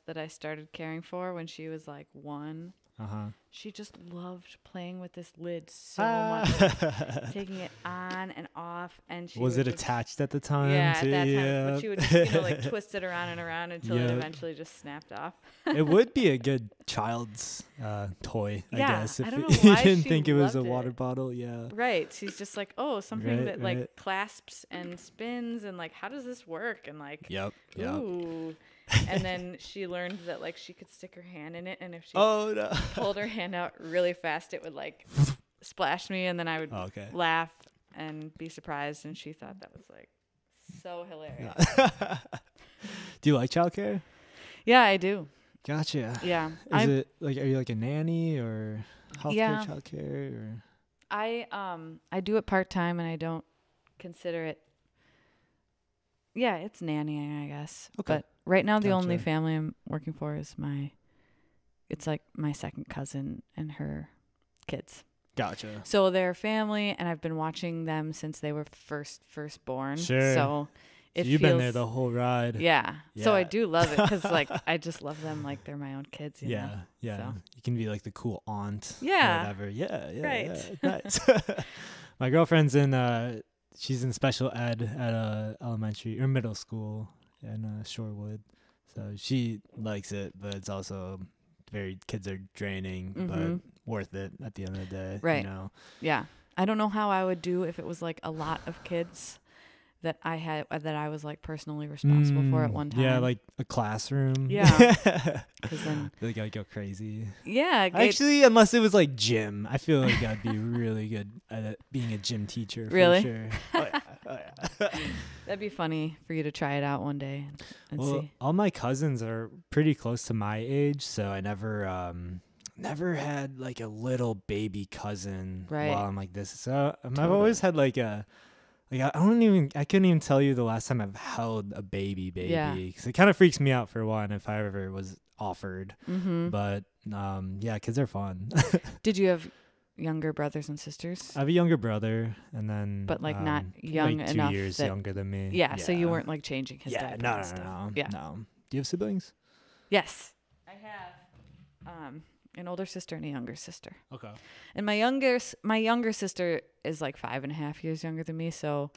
that I started caring for when she was like 1. She just loved playing with this lid so much, like, taking it on and off. And she was it attached at the time? Yeah, too? at that time. Yeah. But she would just, like twist it around and around until it eventually just snapped off. It would be a good child's toy, I guess. If I don't know you why didn't she think it was a loved water it. bottle, yeah. Right. She's just like, oh, something that Right. like clasps and spins, and like, how does this work? And like, Yep. ooh. And then she learned that like she could stick her hand in it, and if she no. pulled her hand out really fast, it would like splash me, and then I would laugh and be surprised. And she thought that was like so hilarious. Do you like childcare? Yeah, I do. Gotcha. Yeah. Is it like, are you like a nanny or healthcare, childcare, or? I do it part-time, and I don't consider it. Yeah, it's nannying, I guess. Okay. But right now, the only Gotcha. family I'm working for is it's like my second cousin and her kids. Gotcha. So they're family, and I've been watching them since they were firstborn. Sure. So you've been there the whole ride. Yeah. So I do love it because like I just love them like they're my own kids. You know? Yeah. So. You can be like the cool aunt. Yeah. Or whatever. Yeah. Right. Yeah. Nice. My girlfriend's she's in special ed at a elementary or middle school in Shorewood. So she likes it, but it's also kids are draining, but worth it at the end of the day. Right. You know? Yeah. I don't know how I would do if it was like a lot of kids that I was like personally responsible for at one time. Yeah, like a classroom. Yeah. Because then they gotta go crazy. Yeah. Actually, unless it was like gym, I feel like I'd be really good at being a gym teacher. Really? For sure. Oh yeah. That'd be funny for you to try it out one day and see. All my cousins are pretty close to my age, so I never had like a little baby cousin while I'm like this. So I've always had like a. Like I couldn't even tell you the last time I've held a baby because it kind of freaks me out for one if I ever was offered. But kids are fun. Did you have younger brothers and sisters? I have a younger brother, and then but like not young like enough. 2 years younger than me. Yeah, so you weren't like changing his diaper. No. Yeah. No. Do you have siblings? Yes, I have. An older sister and a younger sister. Okay. And my younger sister is like 5.5 years younger than me, so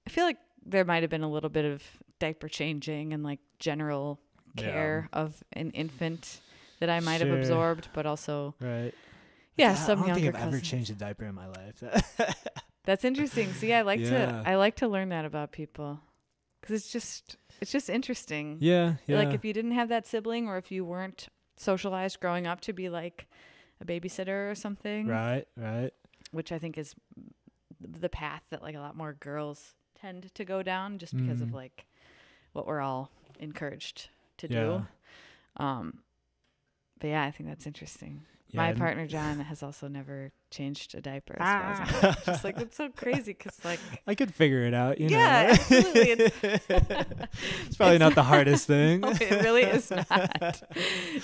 I feel like there might have been a little bit of diaper changing and like general care of an infant that I might have absorbed, but also some I don't younger think I've cousins. ever changed a diaper in my life. That's interesting. See, I like to learn that about people because it's just interesting. Yeah. Like if you didn't have that sibling, or if you weren't socialized growing up to be like a babysitter or something. Right. Which I think is the path that like a lot more girls tend to go down just because of like what we're all encouraged to do. But yeah, I think that's interesting. Yeah, my partner John has also never changed a diaper as far as I know. Just like it's so crazy because like I could figure it out. You know? Absolutely. It's probably not the hardest thing. No, it really is not.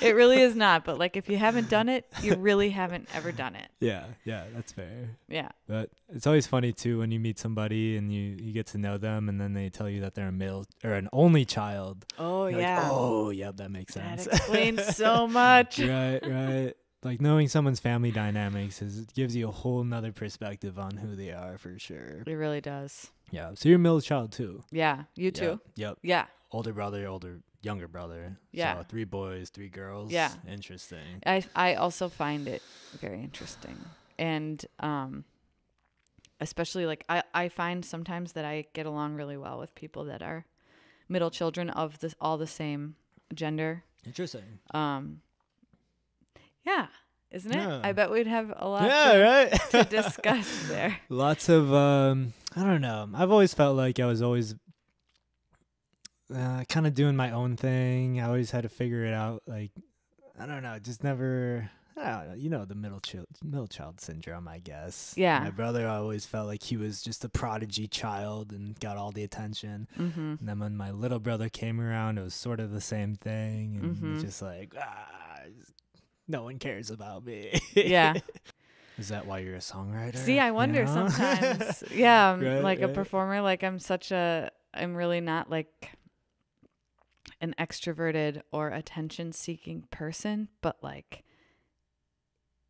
It really is not. But like if you haven't done it, you really haven't ever done it. Yeah, that's fair. Yeah. But it's always funny too when you meet somebody and you get to know them and then they tell you that they're a middle or an only child. Oh, You're yeah. like, oh, yeah, that makes sense. That explains so much. Right. Like knowing someone's family dynamics gives you a whole nother perspective on who they are for sure. It really does. Yeah. So you're a middle child too. Yeah. You too. Yep. Yeah. Older brother, younger brother. Yeah. So 3 boys, 3 girls. Yeah. Interesting. I also find it very interesting. And especially like I find sometimes that I get along really well with people that are middle children of all the same gender. Interesting. Yeah, isn't it? Yeah. I bet we'd have a lot to discuss there. Lots of, I don't know. I've always felt like I was always kind of doing my own thing. I always had to figure it out. Like, I don't know, just never, I don't know, you know, the middle child syndrome, I guess. Yeah. My brother, I always felt like he was just a prodigy child and got all the attention. And then when my little brother came around, it was sort of the same thing. And it's just like, no one cares about me. Yeah. Is that why you're a songwriter? See, I wonder sometimes. Yeah, I'm like a performer. Like I'm really not like, an extroverted or attention seeking person, but like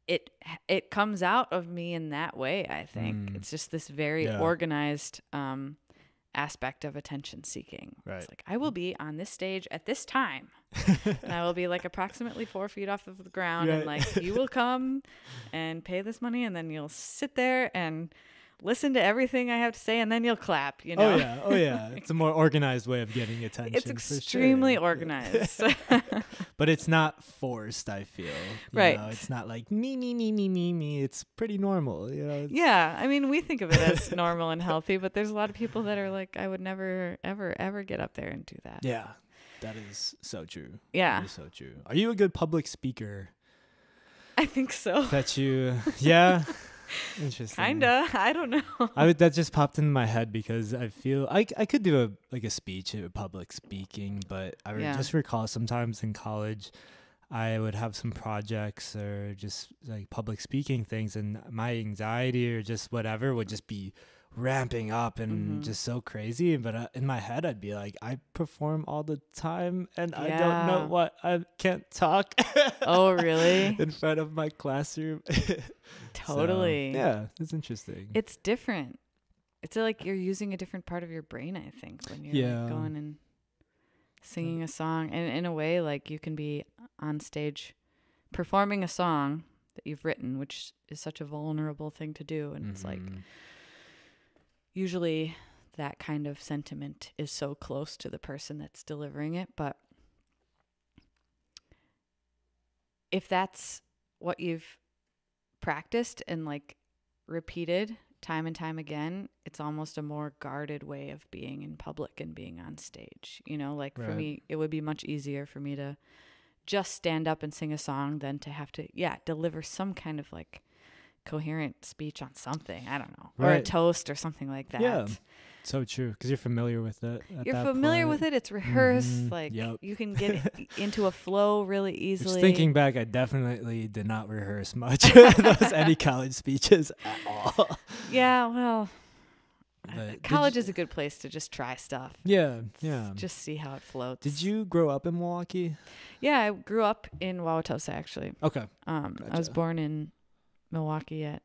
it comes out of me in that way. I think it's just this very organized aspect of attention seeking. Right. It's like, I will be on this stage at this time and I will be like approximately 4 feet off of the ground, and like, you will come and pay this money, and then you'll sit there and listen to everything I have to say, and then you'll clap, you know? Oh yeah. It's a more organized way of getting attention. It's extremely organized. But it's not forced, I feel. Right. It's not like me. It's pretty normal, you know? Yeah. I mean, we think of it as normal and healthy, but there's a lot of people that are like, I would never, ever, ever get up there and do that. Yeah. That is so true. Yeah. That is so true. Are you a good public speaker? I think so. Yeah. Interesting. Kinda. I don't know. That just popped into my head because I feel I could do a speech, a public speaking, but I just recall sometimes in college I would have some projects or just like public speaking things, and my anxiety or just whatever would just be ramping up and just so crazy. But in my head, I'd be like, I perform all the time and I don't know what, I can't talk. Oh, really? In front of my classroom. Totally. So, yeah, it's interesting. It's different. It's like you're using a different part of your brain, I think, when you're like going and singing a song. And in a way, like, you can be on stage performing a song that you've written, which is such a vulnerable thing to do. And it's like, usually that kind of sentiment is so close to the person that's delivering it. But if that's what you've practiced and like repeated time and time again, it's almost a more guarded way of being in public and being on stage. You know, like for me, it would be much easier for me to just stand up and sing a song than to have to, deliver some kind of like coherent speech on something. I don't know. Or a toast or something like that. Yeah. So true, because you're familiar with it. You're familiar with it. It's rehearsed. Like, you can get into a flow really easily. Just thinking back, I definitely did not rehearse much any college speeches at all. Yeah, well, college is a good place to just try stuff. Yeah. Just see how it floats. Did you grow up in Milwaukee? Yeah, I grew up in Wauwatosa, actually. Okay. Gotcha. I was born in Milwaukee at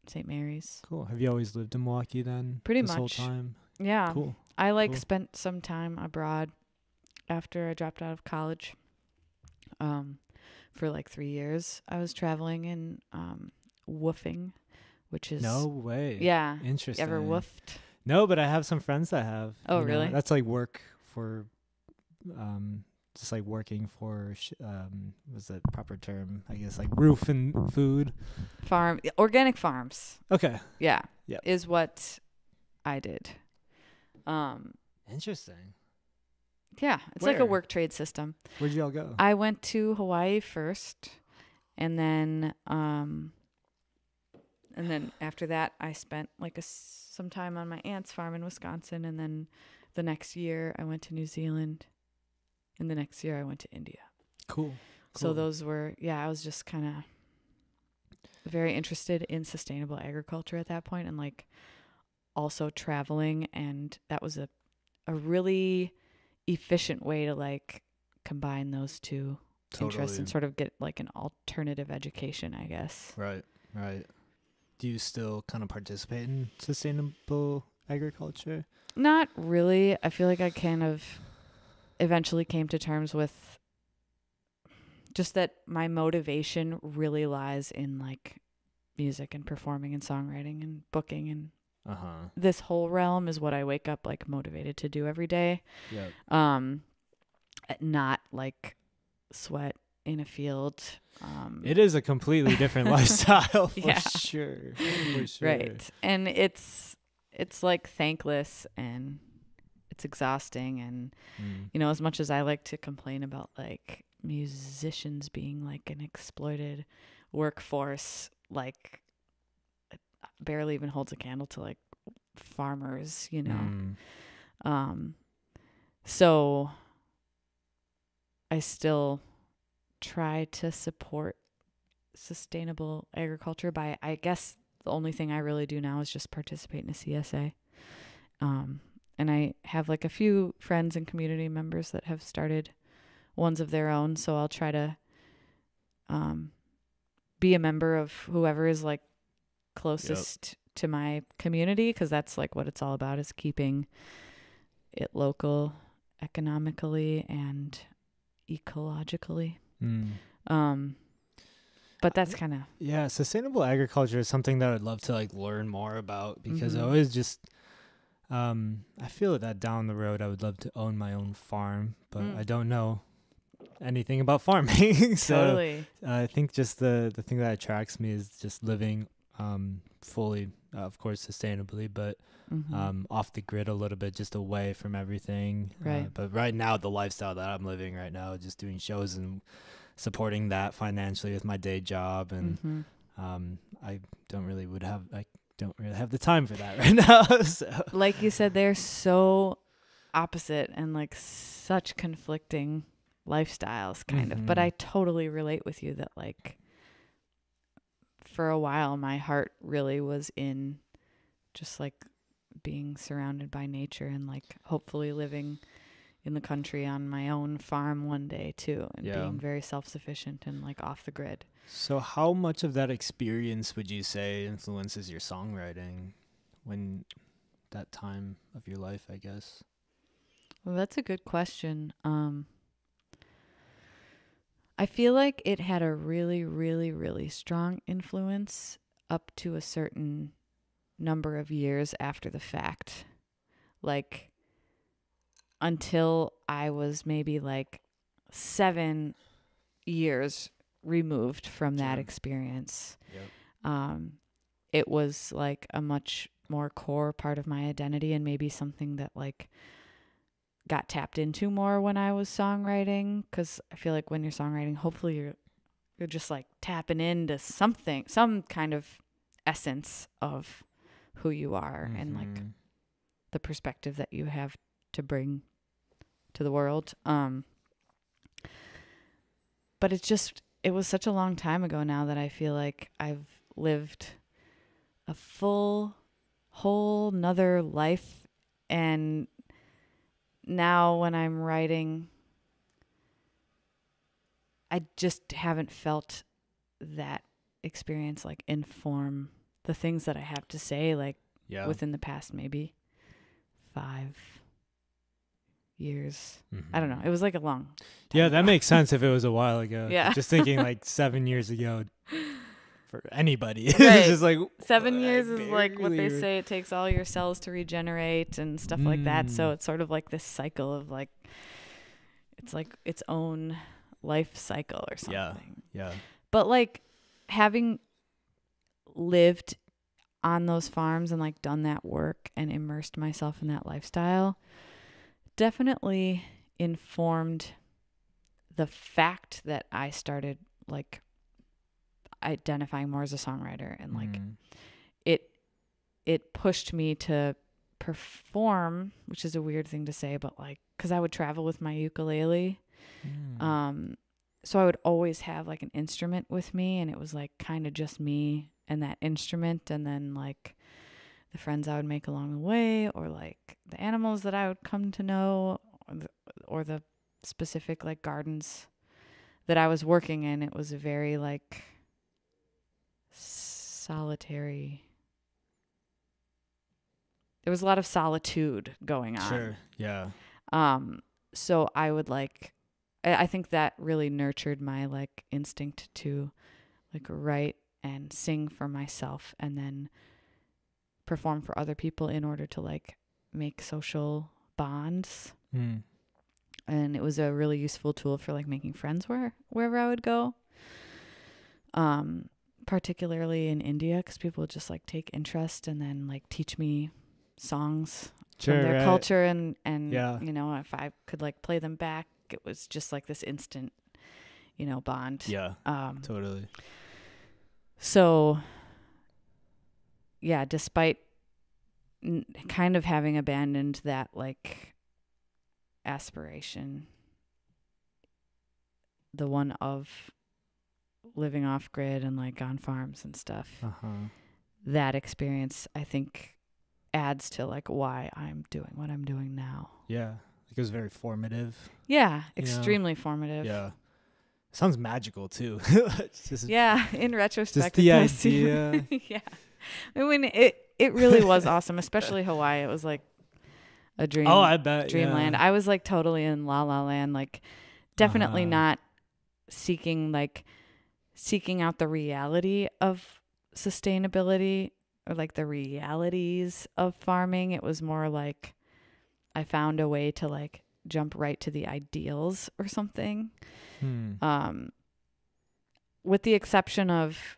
St. Mary's. Cool. Have you always lived in Milwaukee then? Pretty this much. Whole time? Yeah. Cool. I spent some time abroad after I dropped out of college. For like 3 years, I was traveling in woofing, which is no way. Yeah. Interesting. You ever woofed? No, but I have some friends that have. Oh, really? That's like work for, just like working for, what's the proper term? I guess like roof and food. Organic farms. Okay. Yeah. Yep. Is what I did. Interesting. Yeah, it's like a work trade system. Where'd y'all go? I went to Hawaii first, and then after that, I spent like some time on my aunt's farm in Wisconsin, and then the next year I went to New Zealand, and the next year I went to India. Cool. So those were, I was just kind of very interested in sustainable agriculture at that point, and like also traveling, and that was a really efficient way to like combine those two interests and sort of get like an alternative education, I guess. Right. Do you still kind of participate in sustainable agriculture? Not really. I feel like I kind of eventually came to terms with just that my motivation really lies in like music and performing and songwriting and booking, and this whole realm is what I wake up like motivated to do every day. Yeah. Not like sweat in a field. It is a completely different lifestyle for sure. Right. And it's like thankless and it's exhausting, and you know, as much as I like to complain about like musicians being like an exploited workforce, like it barely even holds a candle to like farmers, you know. So I still try to support sustainable agriculture by, I guess the only thing I really do now is just participate in a CSA. and I have like a few friends and community members that have started ones of their own. So I'll try to be a member of whoever is like closest to my community, because that's like what it's all about, is keeping it local economically and ecologically. But that's kind of... Yeah, sustainable agriculture is something that I'd love to like learn more about, because I always just I feel that down the road I would love to own my own farm, but I don't know anything about farming. So Totally. I think just the thing that attracts me is just living fully, of course, sustainably, but off the grid a little bit, just away from everything. Right. But right now, the lifestyle that I'm living right now, just doing shows and supporting that financially with my day job, and I don't really have the time for that right now. So. Like you said, they're so opposite and like such conflicting lifestyles, kind of. But I totally relate with you that like for a while my heart really was in just like being surrounded by nature and like hopefully living in the country on my own farm one day too, and being very self-sufficient and like off the grid. So how much of that experience would you say influences your songwriting when that time of your life, I guess? Well, that's a good question. I feel like it had a really, really, really strong influence up to a certain number of years after the fact. Like, until I was maybe like 7 years removed from that experience. It was like a much more core part of my identity, and maybe something that like got tapped into more when I was songwriting, because I feel like when you're songwriting, hopefully you're just like tapping into something, some kind of essence of who you are and like the perspective that you have to bring to the world. But it was such a long time ago now that I feel like I've lived a whole nother life, and now when I'm writing, I just haven't felt that experience like inform the things that I have to say, like within the past maybe 5 years. I don't know. It was like a long time ago. That makes sense if it was a while ago. Yeah. Just thinking like 7 years ago for anybody. Right. It's just like 7 years is like what they say. It takes all your cells to regenerate and stuff like that. So it's sort of like this cycle of like, it's like its own life cycle or something. Yeah. But like having lived on those farms and like done that work and immersed myself in that lifestyle definitely informed the fact that I started like identifying more as a songwriter, and like it pushed me to perform, which is a weird thing to say, but like, cause I would travel with my ukulele. So I would always have like an instrument with me, and it was like kind of just me and that instrument, and then like the friends I would make along the way, or like the animals that I would come to know, or the specific like gardens that I was working in. It was a very like solitary. There was a lot of solitude going on. Sure. Yeah. So I would like, I think that really nurtured my like instinct to like write and sing for myself, and then perform for other people in order to like make social bonds. And it was a really useful tool for like making friends wherever I would go. Particularly in India, because people would just like take interest and then like teach me songs from their culture, and you know, if I could like play them back, it was just like this instant, you know, bond. Totally. So despite kind of having abandoned that like aspiration, the one of living off grid and like on farms and stuff, that experience I think adds to like why I'm doing what I'm doing now. Yeah. It was very formative. Yeah. Extremely formative. Yeah. Sounds magical too. In retrospect, just the idea. Yeah. I mean, it really was awesome, especially Hawaii. It was like a dream. Oh, I bet. Dreamland. Yeah. I was like totally in La La Land, like definitely not seeking out the reality of sustainability or like the realities of farming. It was more like I found a way to like jump right to the ideals or something. With the exception of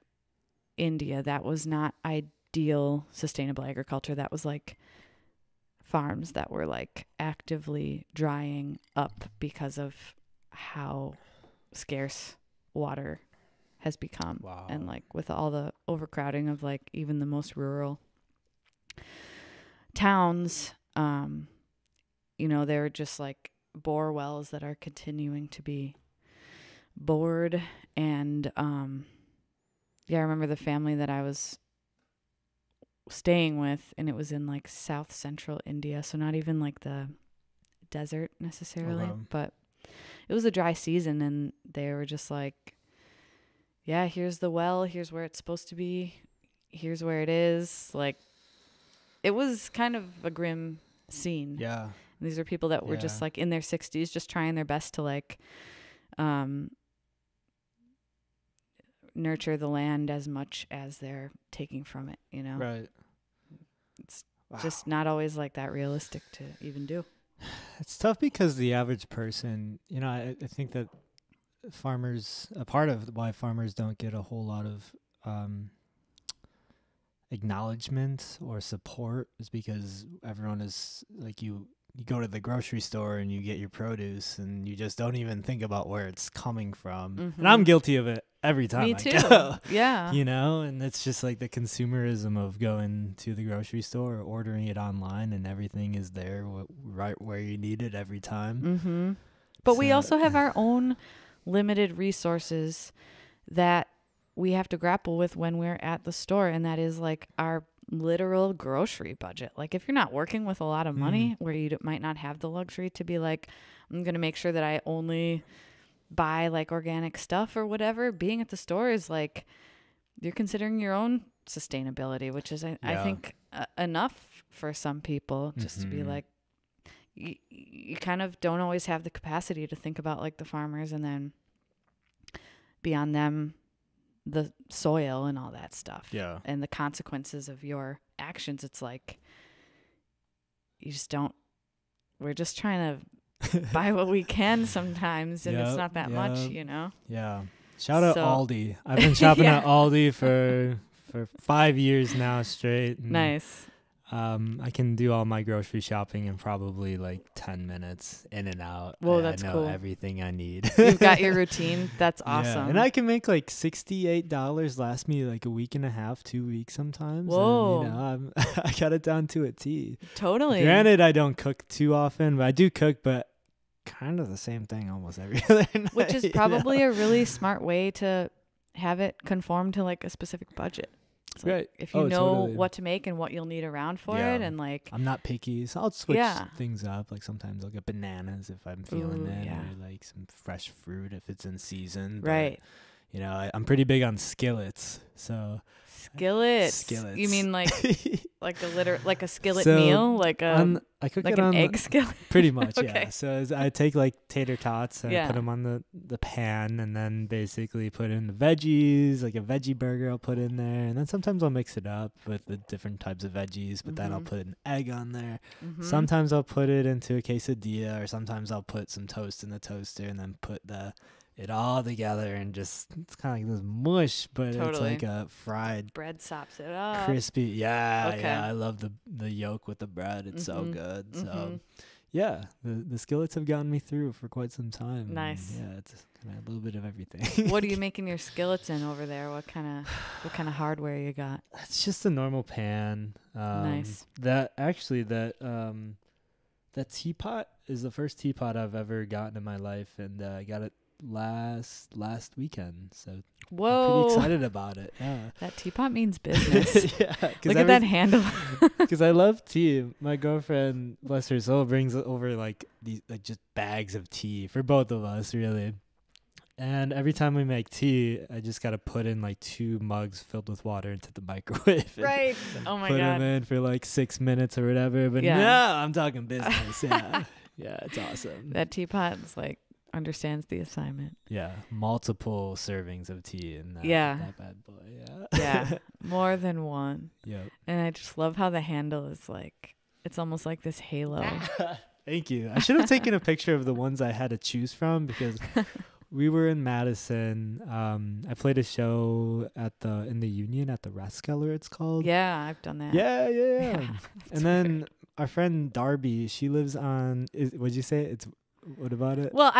India, that was not ideal sustainable agriculture. That was like farms that were like actively drying up because of how scarce water has become. Wow. And like with all the overcrowding of like even the most rural towns, they're just like bore wells that are continuing to be bored. And I remember the family that I was staying with, and it was in like south central India, so not even like the desert necessarily, but it was a dry season, and they were just like, yeah, here's the well, here's where it's supposed to be, here's where it is. Like, it was kind of a grim scene. Yeah. And these are people that were just like in their 60s, just trying their best to like nurture the land as much as they're taking from it, Right. It's just not always like that realistic to even do. It's tough because the average person, I think that farmers, a part of why farmers don't get a whole lot of acknowledgement or support is because everyone is like, you go to the grocery store and you get your produce and you just don't even think about where it's coming from. Mm-hmm. And I'm guilty of it every time. Me too. Go. Yeah. And it's just like the consumerism of going to the grocery store or ordering it online and everything is there right where you need it every time. Mm-hmm. But we also have our own limited resources that we have to grapple with when we're at the store. And that is like our literal grocery budget. Like if you're not working with a lot of money where you might not have the luxury to be like, I'm going to make sure that I only buy like organic stuff or whatever, being at the store is like, you're considering your own sustainability, which is, I think enough for some people just to be like, you kind of don't always have the capacity to think about like the farmers and then beyond them, the soil and all that stuff. Yeah. And the consequences of your actions. It's like, you just don't, we're just trying to buy what we can sometimes. And it's not that much, Yeah. Shout out Aldi. I've been shopping at Aldi for 5 years now straight. Nice. I can do all my grocery shopping in probably like 10 minutes in and out. Whoa, that's cool. I know everything I need. You've got your routine. That's awesome. Yeah. And I can make like $68 last me like a week and a half, 2 weeks sometimes. Whoa. And, I got it down to a T. Totally. Granted, I don't cook too often, but I do cook, but kind of the same thing almost every other night. Which is probably a really smart way to have it conform to like a specific budget. Like right. If you know what to make and what you'll need around for it, and like I'm not picky, so I'll switch things up. Like sometimes I'll get bananas if I'm feeling it, or like some fresh fruit if it's in season. Right. But, I'm pretty big on skillets. So skillets. You mean like like a skillet meal, like I cook like it an on egg skillet. Pretty much, Okay. yeah. So I take like tater tots and I put them on the pan, and then basically put in the veggies, like a veggie burger I'll put in there, and then sometimes I'll mix it up with the different types of veggies, but then I'll put an egg on there. Sometimes I'll put it into a quesadilla, or sometimes I'll put some toast in the toaster and then put it all together, and just, it's kind of like this mush, but it's like a fried bread sops it up. Crispy. Yeah. I love the yolk with the bread. It's so good. So yeah, the skillets have gotten me through for quite some time. Nice. And it's kind of a little bit of everything. What are you making your skillets in over there? What kind of hardware you got? It's just a normal pan. Nice. That teapot is the first teapot I've ever gotten in my life, and I got it last weekend, so Whoa. I'm pretty excited about it. Yeah. That teapot means business. Yeah. Look at that handle. Because I love tea. My girlfriend, bless her soul, brings over like these like just bags of tea for both of us, really. And every time we make tea, I just got to put in like 2 mugs filled with water into the microwave. Right. Oh my God. Put God. them in for like 6 minutes or whatever. But no, I'm talking business. Yeah. Yeah, it's awesome. That teapot is like understands the assignment. Yeah. Multiple servings of tea in that, that bad boy. Yeah. Yeah. More than one. Yep. And I just love how the handle is like, it's almost like this halo. Thank you. I should have taken a picture of the ones I had to choose from because we were in Madison. I played a show in the Union at the Rathskeller, it's called. Yeah, I've done that. Yeah. And then our friend Darby, she lives on. What'd you say? What about it? Well,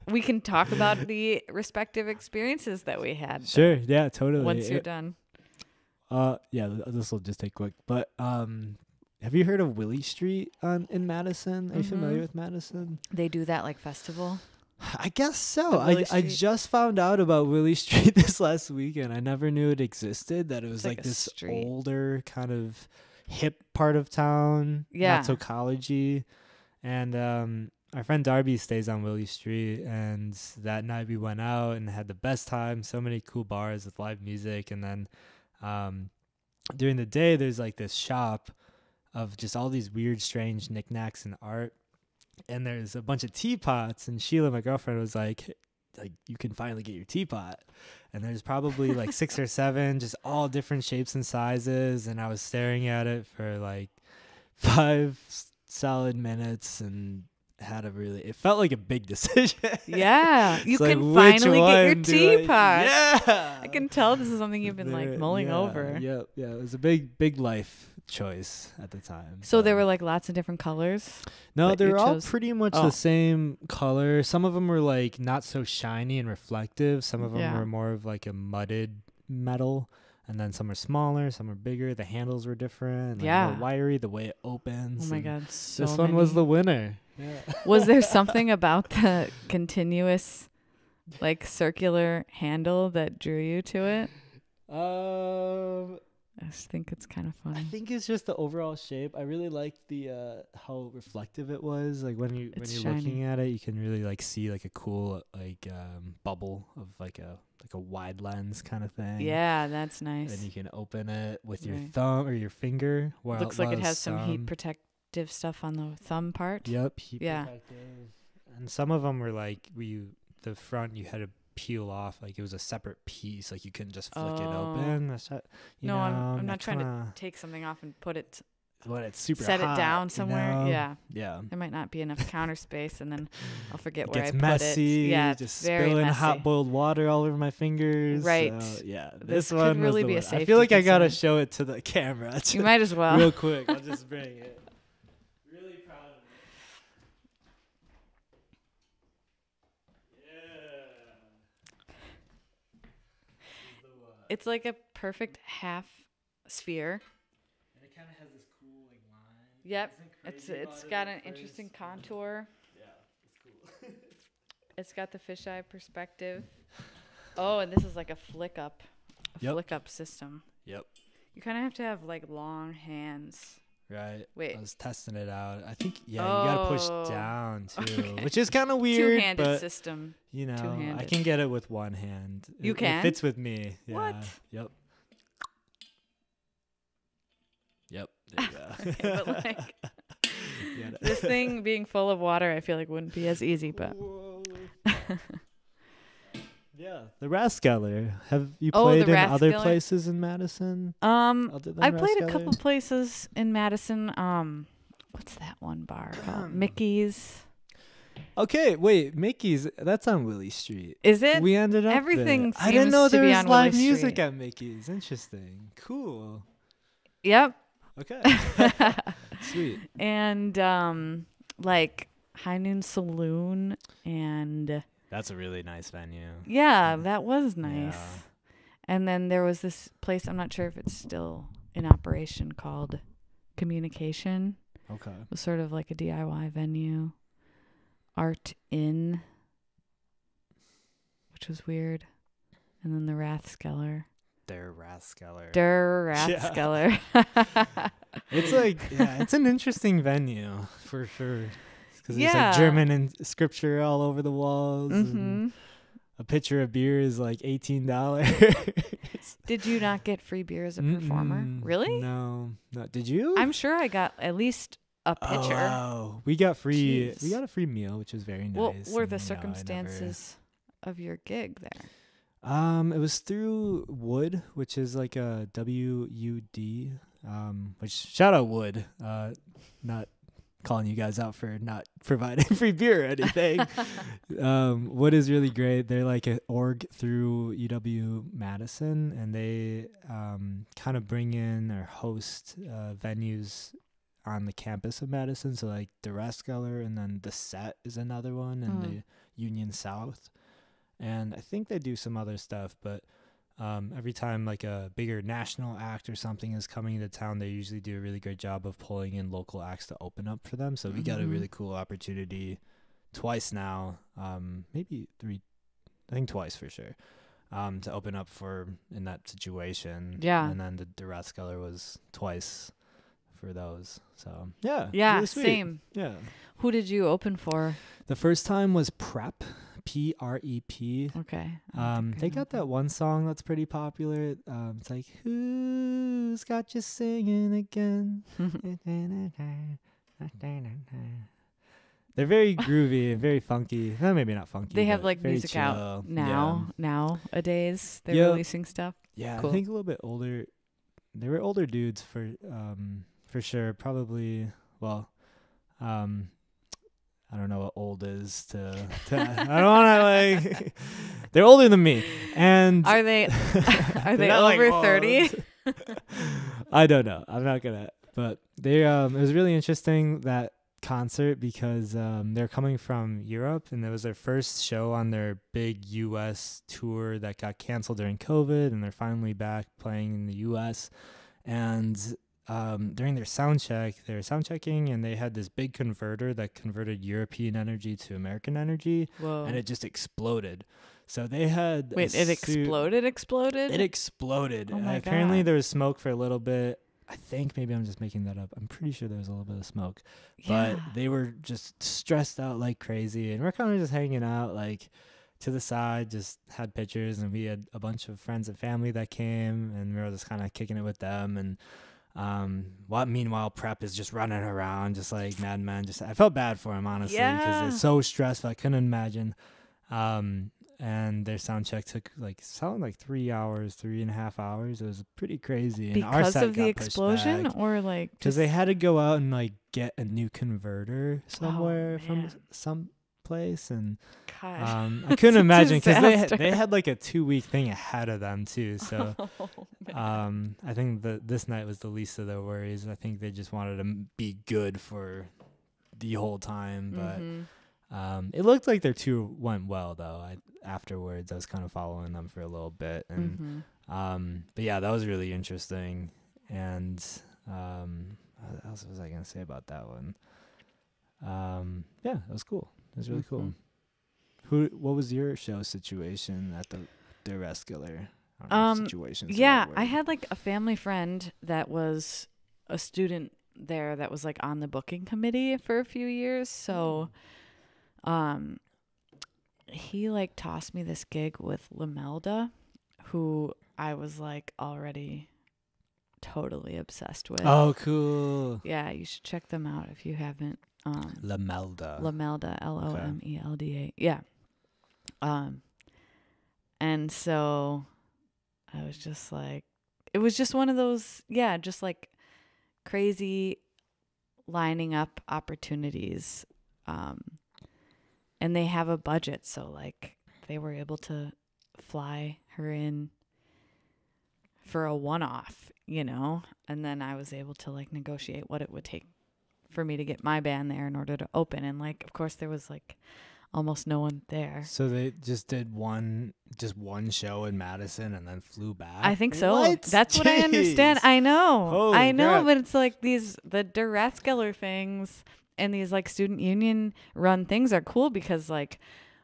we can talk about the respective experiences that we had. Sure. Yeah. Totally. Once you're done. Yeah. This will just take quick. But have you heard of Willie Street in Madison? Are you familiar with Madison? They do that like festival. I guess so. I just found out about Willie Street this last weekend. I never knew it existed, that it was like this street. Older kind of hip part of town. Yeah. Not so collegey. And our friend Darby stays on Willie Street, and that night we went out and had the best time. So many cool bars with live music. And then during the day, there's like this shop of just all these weird, strange knickknacks and art. And there's a bunch of teapots, and Sheila, my girlfriend, was like, you can finally get your teapot. And there's probably like 6 or 7, just all different shapes and sizes. And I was staring at it for like 5 solid minutes and it felt like a big decision. Yeah. You can finally get your teapot. Yeah. I can tell this is something you've been like mulling over. Yeah. It was a big life choice at the time. So there were like lots of different colors? No, they were all pretty much the same color. Some of them were like not so shiny and reflective. Some of them were more of like a mudded metal. And then some are smaller, some are bigger. The handles were different. More wiry, the way it opens. Oh my God. This one was the winner. Yeah. Was there something about the continuous like circular handle that drew you to it? I just think it's kind of funny. I think it's just the overall shape. I really liked the how reflective it was. Like when you're looking at it, you can really like see like a cool like bubble of like a wide lens kind of thing. Yeah, that's nice. And you can open it with your thumb or your finger. Looks like it has some heat protective stuff on the thumb part. Yep, heat protective. And some of them were like the front you had to peel off, like it was a separate piece, like you couldn't just flick it open. I'm not trying to take something off and put it when it's super set hot, it down somewhere. Yeah There might not be enough counter space, and then I'll forget where I messy, put it. Yeah, just spilling hot boiled water all over my fingers. Right. So, yeah, this one could really be a safety I feel like concern. I gotta show it to the camera. You might as well. Real quick, I'll just bring it. It's like a perfect half sphere. And it kind of has this cool like line. Yep. It's got an interesting contour. Yeah, it's cool. It's got the fisheye perspective. Oh, and this is like a flick up system. Yep. You kind of have to have like long hands. Right. Wait. I was testing it out. I think you gotta push down too, which is kind of weird. Two-handed system. You know, I can get it with one hand. You can? It fits with me. Yeah. What? Yep. There you go. Okay, but like this thing being full of water, I feel like wouldn't be as easy, but. Yeah, the Rathskeller. Have you played in other places in Madison? I played a couple places in Madison. What's that one bar called? Mickey's. Okay, wait, Mickey's. That's on Willie Street. Is it? We ended up Everything there. I didn't know there was live music Street. at Mickey's. Interesting. Cool. Yep. Okay. Sweet. And like High Noon Saloon and. That's a really nice venue. Yeah, that was nice. Yeah. And then there was this place, I'm not sure if it's still in operation, called Communication. Okay. It was sort of like a DIY venue. Art in. which was weird. And then the Rathskeller. Der Rathskeller. Yeah. It's like, it's an interesting venue for sure. Because there's like German and scripture all over the walls. And a pitcher of beer is like $18. Did you not get free beer as a performer? Really? No. Did you? I'm sure I got at least a pitcher. Oh, we got free. Jeez. We got a free meal, which was very nice. What were the circumstances of your gig there? It was through Wood, which is like a WUD. Which shout out Wood. Not calling you guys out for not providing free beer or anything. Wood is really great. They're like an org through UW-Madison, and they kind of bring in or host venues on the campus of Madison. So like the Rathskeller, and then the Set is another one, and the Union South. And I think they do some other stuff, but every time like a bigger national act or something is coming into town, they usually do a really great job of pulling in local acts to open up for them. So we got a really cool opportunity twice now, maybe three, I think twice for sure, to open up for in that situation. Yeah. And then the Rathskeller was twice for those. So yeah. Yeah, really same. Yeah. Who did you open for? The first time was Prep. PREP. Okay. They got that one song that's pretty popular. It's like, who's got you singing again? They're very groovy and very funky. Well, maybe not funky. They have like music chill. out nowadays. They're releasing stuff. Yeah, cool. I think a little bit older. They were older dudes for sure. Probably, well, I don't know what old is to I don't want to like. They're older than me, and are they over 30? I don't know. I'm not gonna. But they it was really interesting, that concert, because they're coming from Europe, and it was their first show on their big U.S. tour that got canceled during COVID, and they're finally back playing in the U.S. And during their sound check, they were sound checking, and they had this big converter that converted European energy to American energy. Whoa. And it just exploded. So they had it exploded? It exploded. Oh my apparently God. there was smoke for a little bit. I think maybe I'm just making that up. I'm pretty sure there was a little bit of smoke. Yeah. But they were just stressed out like crazy, and we're kind of just hanging out like to the side, just had pictures, and we had a bunch of friends and family that came, and we were just kind of kicking it with them. And meanwhile, Prep is just running around just like madman. I felt bad for him, honestly, because it's so stressful. I couldn't imagine. And their sound check took like 3.5 hours. It was pretty crazy. And our set of the explosion, or like because they had to go out and like get a new converter somewhere from some place, and I couldn't imagine, because they had like a 2-week thing ahead of them too. So I think this night was the least of their worries. I think they just wanted to be good for the whole time, but it looked like their tour went well though. Afterwards I was kind of following them for a little bit, and but yeah, that was really interesting. And what else was I gonna say about that one? Yeah, it was cool. It was really cool. What was your show situation at the Rathskeller? Yeah, I had like a family friend that was a student there that was like on the booking committee for a few years. So he like tossed me this gig with Lamelda, who I was like already totally obsessed with. Oh, cool. Yeah, you should check them out if you haven't. Lamelda, Lomelda. Yeah. And so I was just like, it was just one of those, just like crazy lining up opportunities. And they have a budget, so like they were able to fly her in for a one-off, and then I was able to like negotiate what it would take for me to get my band there in order to open. And like, of course there was like almost no one there. So they just did one show in Madison and then flew back? I think so. What? That's Jeez. what I understand. I know. Holy I know, crap. but it's like the Rathskeller things and these like student union run things are cool, because like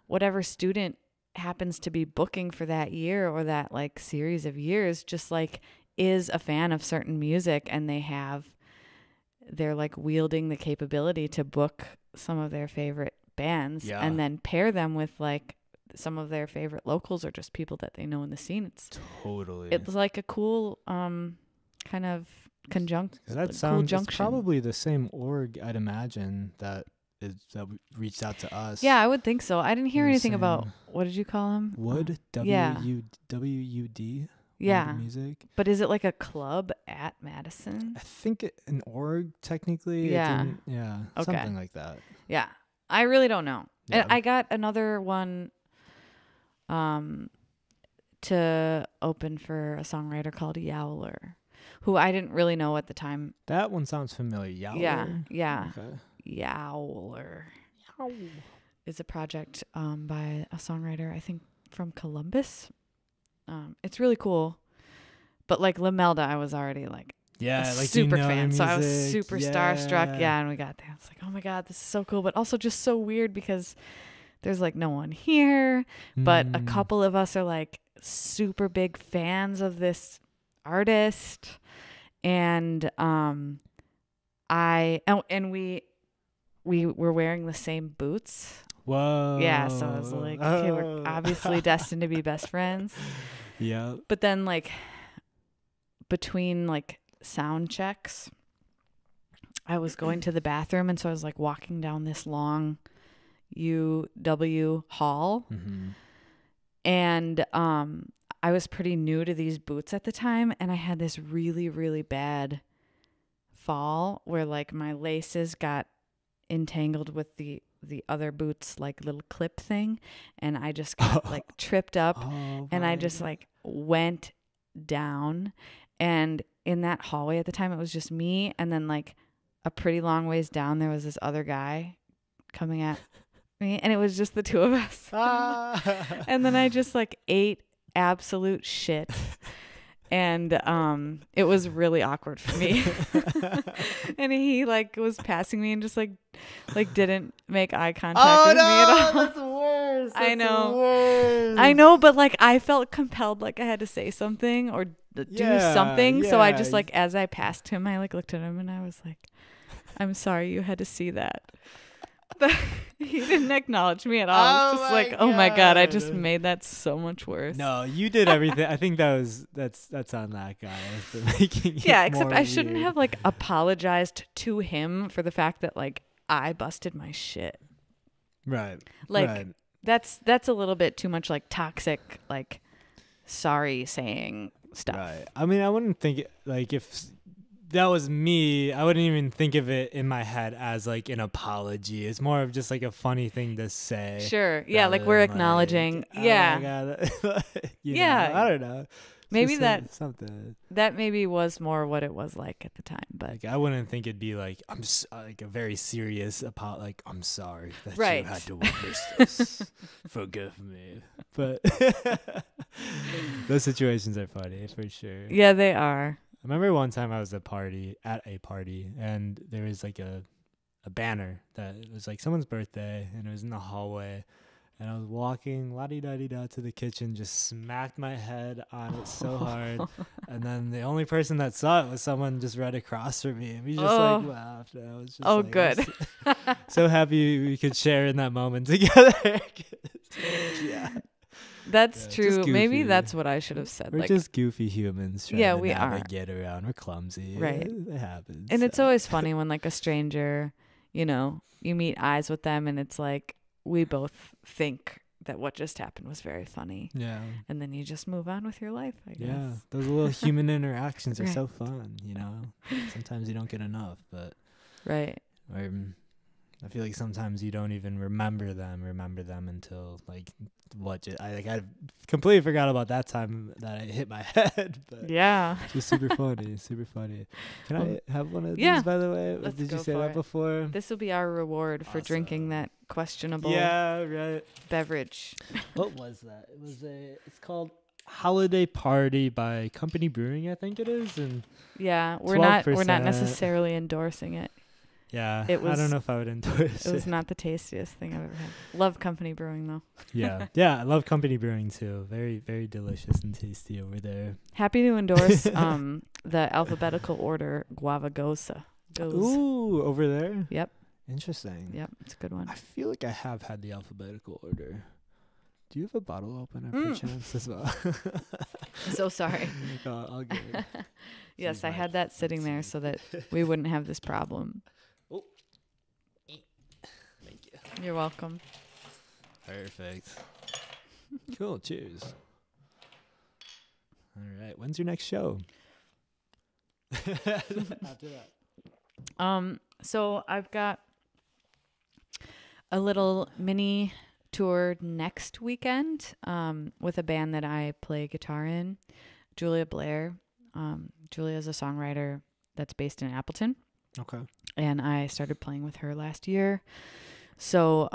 whatever student happens to be booking for that year or that like series of years just like is a fan of certain music, and they're like wielding the capability to book some of their favorite bands and then pair them with like some of their favorite locals or just people that they know in the scene. It's like a cool kind of that sounds cool it's probably the same org, I'd imagine, that reached out to us. Yeah, I would think so. I didn't hear anything about, what did you call him? Wood? W-U-D? Yeah. Music. But is it like a club at Madison? I think an org, technically. Yeah. Okay. Something like that. Yeah. I really don't know. Yeah. And I got another one to open for a songwriter called Yowler, who I didn't really know at the time. That one sounds familiar. Yowler? Yeah. Okay. Yowler is a project by a songwriter, I think from Columbus. It's really cool. But like Lamelda, I was already like super fan. So I was super starstruck. Yeah, and we got there. I was like, oh my God, this is so cool. But also just so weird because there's like no one here. But a couple of us are like super big fans of this artist. And we were wearing the same boots. Whoa. Yeah, so I was like, okay, we're obviously destined to be best friends. Yeah. But then like between like sound checks, I was going to the bathroom, and so I was like walking down this long UW hall. Mm-hmm. And I was pretty new to these boots at the time, and I had this really, really bad fall where like my laces got entangled with the other boots like little clip thing, and I just got like tripped up, and I just like went down. And in that hallway at the time, it was just me, and then like a pretty long ways down there was this other guy coming at me, and it was just the two of us. And then I just like ate absolute shit. And it was really awkward for me. And he like was passing me and just like didn't make eye contact with me at all. That's worse. I know, but like I felt compelled, like I had to say something or do something. So I just like, as I passed him, I like looked at him and I was like, I'm sorry you had to see that. But he didn't acknowledge me at all. I was just like, oh my God, I just made that so much worse. No, you did everything. I think that's on that guy for making it except more I shouldn't weird. have like apologized to him for the fact that like I busted my shit. Right. Like right. that's a little bit too much like toxic, like sorry saying stuff. Right. I mean, I wouldn't think it, like if that was me, I wouldn't even think of it in my head as like an apology. It's more of just like a funny thing to say. Sure. Yeah, like we're acknowledging. Like, yeah. Oh my God. Yeah. I don't know. Maybe something that maybe was more what it was like at the time, but like, I wouldn't think it'd be like I'm just like a very serious like I'm sorry that right. you had to witness this. Forgive me. But those situations are funny for sure. Yeah, they are. I remember one time I was at a party, and there was like a banner that it was like someone's birthday, and it was in the hallway, and I was walking la-di-da-di-da to the kitchen, just smacked my head on it so hard, and then the only person that saw it was someone just right across from me, and we just like laughed, and I was just like, good. So happy we could share in that moment together. Yeah. That's true. Maybe that's what I should have said. We're like, just goofy humans trying to we navigate around. We're clumsy. Right. It happens. And it's always funny when like a stranger, you know, you meet eyes with them and it's like we both think that what just happened was very funny. Yeah. And then you just move on with your life, I guess. Yeah. Those little human interactions are so fun, you know. Sometimes you don't get enough, but right. I feel like sometimes you don't even remember them until like I completely forgot about that time that I hit my head. But yeah, it's just super funny. Can I have one of these, by the way? Did you say that before? This will be our reward for drinking that questionable beverage. What was that? It's called Holiday Party by Company Brewing, I think it is, and yeah, we're not necessarily endorsing it. Yeah, It was, I don't know if I would endorse it. It was not the tastiest thing I've ever had. Love Company Brewing though. Yeah, I love Company Brewing too. Very, very delicious and tasty over there. Happy to endorse the alphabetical order Guava Goza. Ooh, over there. Yep. Interesting. Yep, it's a good one. I feel like I have had the alphabetical order. Do you have a bottle opener perchance as well? I'm so sorry. I'll get it. Yes, I had that sitting there so that we wouldn't have this problem. Oh. Thank you. You're welcome. Perfect. Cool. Cheers. All right. When's your next show? After that. So I've got a little mini tour next weekend with a band that I play guitar in, Julia Blair. Julia is a songwriter that's based in Appleton. Okay. And I started playing with her last year. So,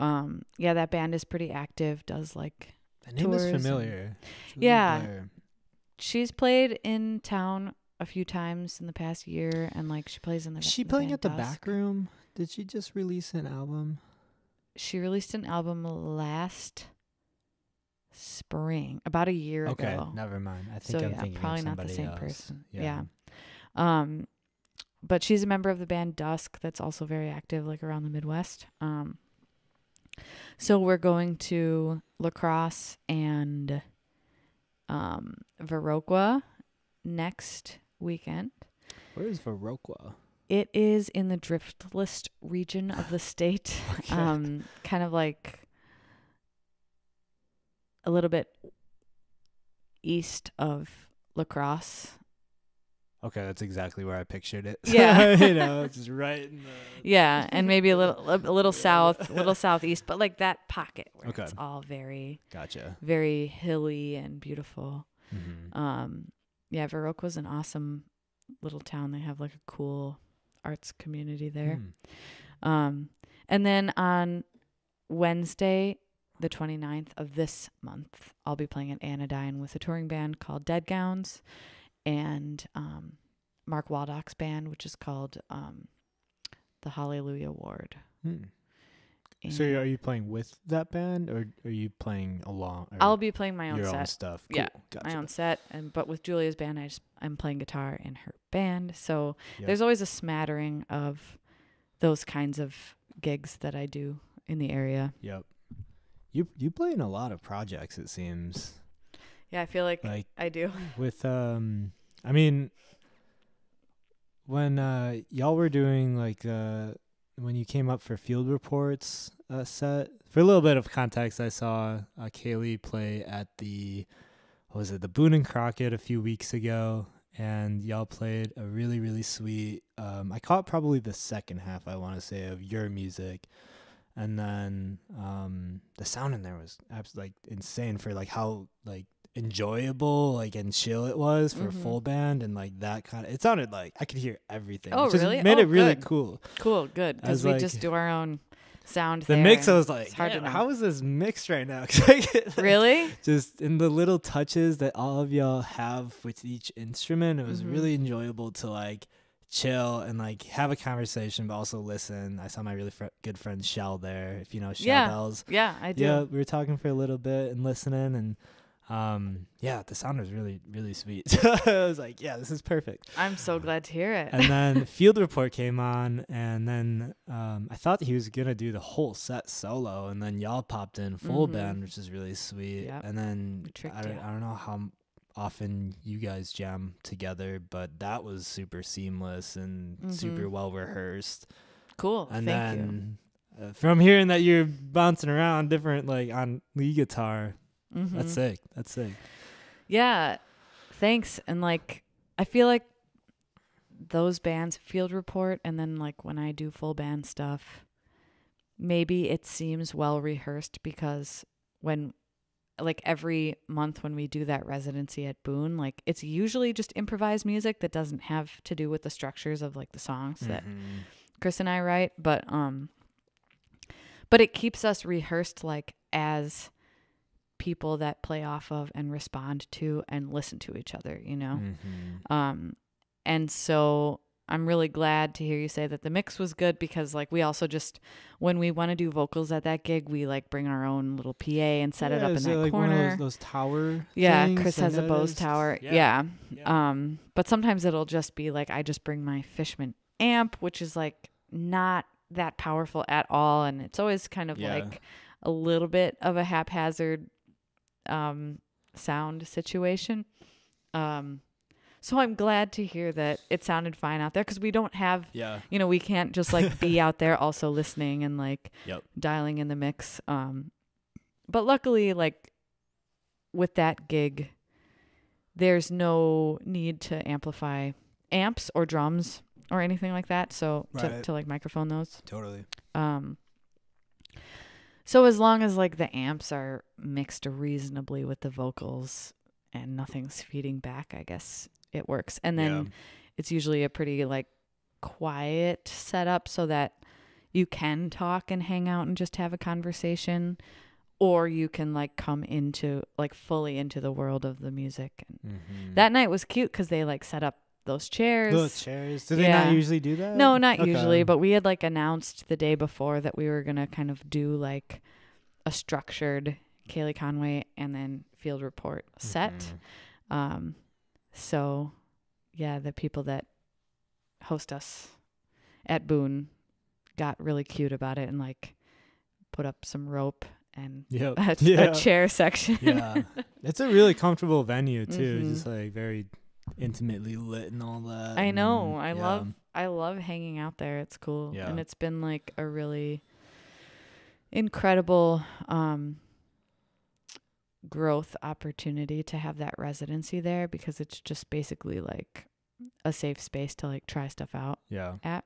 yeah, that band is pretty active, does like the name is familiar. Yeah. Blair. She's played in town a few times in the past year, and like she plays in the Is she playing at the Back Room? Did she just release an album? She released an album last spring, about a year ago. Okay, never mind. I think I'm thinking probably of not the somebody same else. person. Yeah. But she's a member of the band Dusk that's also very active like around the Midwest. So we're going to La Crosse and Viroqua next weekend. Where is Viroqua? It is in the Driftless region of the state. Okay. Kind of like a little bit east of La Crosse. Okay, that's exactly where I pictured it. Yeah. Just right in the... Yeah, and maybe a little south, a little southeast, but like that pocket where it's all very Gotcha. Very hilly and beautiful. Mm-hmm. Yeah, Viroqua was an awesome little town. They have like a cool arts community there. And then on Wednesday, the 29th of this month, I'll be playing at Anodyne with a touring band called Dead Gowns and Mark Waldock's band, which is called the Hallelujah Ward. So are you playing with that band, or are you playing along? I'll be playing my own your set. Own stuff. Cool. Yeah, Gotcha. my own set, but with Julia's band, I'm playing guitar in her band. So there's always a smattering of those kinds of gigs that I do in the area. Yep. You play in a lot of projects, it seems. Yeah, I feel like I do. With I mean, when y'all were doing like when you came up for Field Reports set, for a little bit of context, I saw Caley play at the Boone and Crockett a few weeks ago, and y'all played a really, really sweet, I caught probably the second half, I want to say, of your music. And then the sound in there was absolutely like insane for like how like enjoyable like and chill it was for a full band, and like that kind of, it sounded like I could hear everything. Oh, which really? Made it really good. cool. Good, because we just do our own sound. The there, mix, I was like, how is this mixed right now? Really? Just in the little touches that all of y'all have with each instrument, it was really enjoyable to like chill and like have a conversation, but also listen. I saw my really good friend Shell there, if you know Shell Bells. Yeah, I do. Yeah, we were talking for a little bit and listening, and the sound was really, really sweet. So I was like, yeah, this is perfect. I'm so glad to hear it. And then Field Report came on, and then I thought he was gonna do the whole set solo, and then y'all popped in full band, which is really sweet. Yep. And then I don't know how often you guys jam together, but that was super seamless and super well rehearsed. Cool. And Thank then from hearing that you're bouncing around different like on lead guitar, that's sick. Yeah, thanks. And like I feel like those bands, Field Report, and then like when I do full band stuff, maybe it seems well rehearsed because when like every month when we do that residency at Boone, like it's usually just improvised music that doesn't have to do with the structures of like the songs that Chris and I write, but it keeps us rehearsed like as people that play off of and respond to and listen to each other, you know? And so I'm really glad to hear you say that the mix was good, because like we also just, when we want to do vocals at that gig, we like bring our own little PA and set it up in that like corner. One of those tower things? Chris I has a Bose noticed. tower. Yeah. But sometimes it'll just be like, I just bring my Fishman amp, which is like not that powerful at all. And it's always kind of like a little bit of a haphazard sound situation. So I'm glad to hear that it sounded fine out there, because we don't have, we can't just like be out there also listening and like dialing in the mix. But luckily, like with that gig, there's no need to amplify amps or drums or anything like that. So to like microphone those. Totally. So as long as like the amps are mixed reasonably with the vocals and nothing's feeding back, I guess it works. And then it's usually a pretty like quiet setup, so that you can talk and hang out and just have a conversation, or you can like come into like fully into the world of the music. And that night was cute because they like set up those chairs. Do they not usually do that? No, not usually, but we had like announced the day before that we were going to kind of do like a structured Caley, Conway, and then field report set. So yeah, the people that host us at Boone got really cute about it and like put up some rope and a chair section. It's a really comfortable venue too. Just like very intimately lit and all that. I know. I love hanging out there. It's cool. And it's been like a really incredible growth opportunity to have that residency there, because it's just basically like a safe space to like try stuff out at.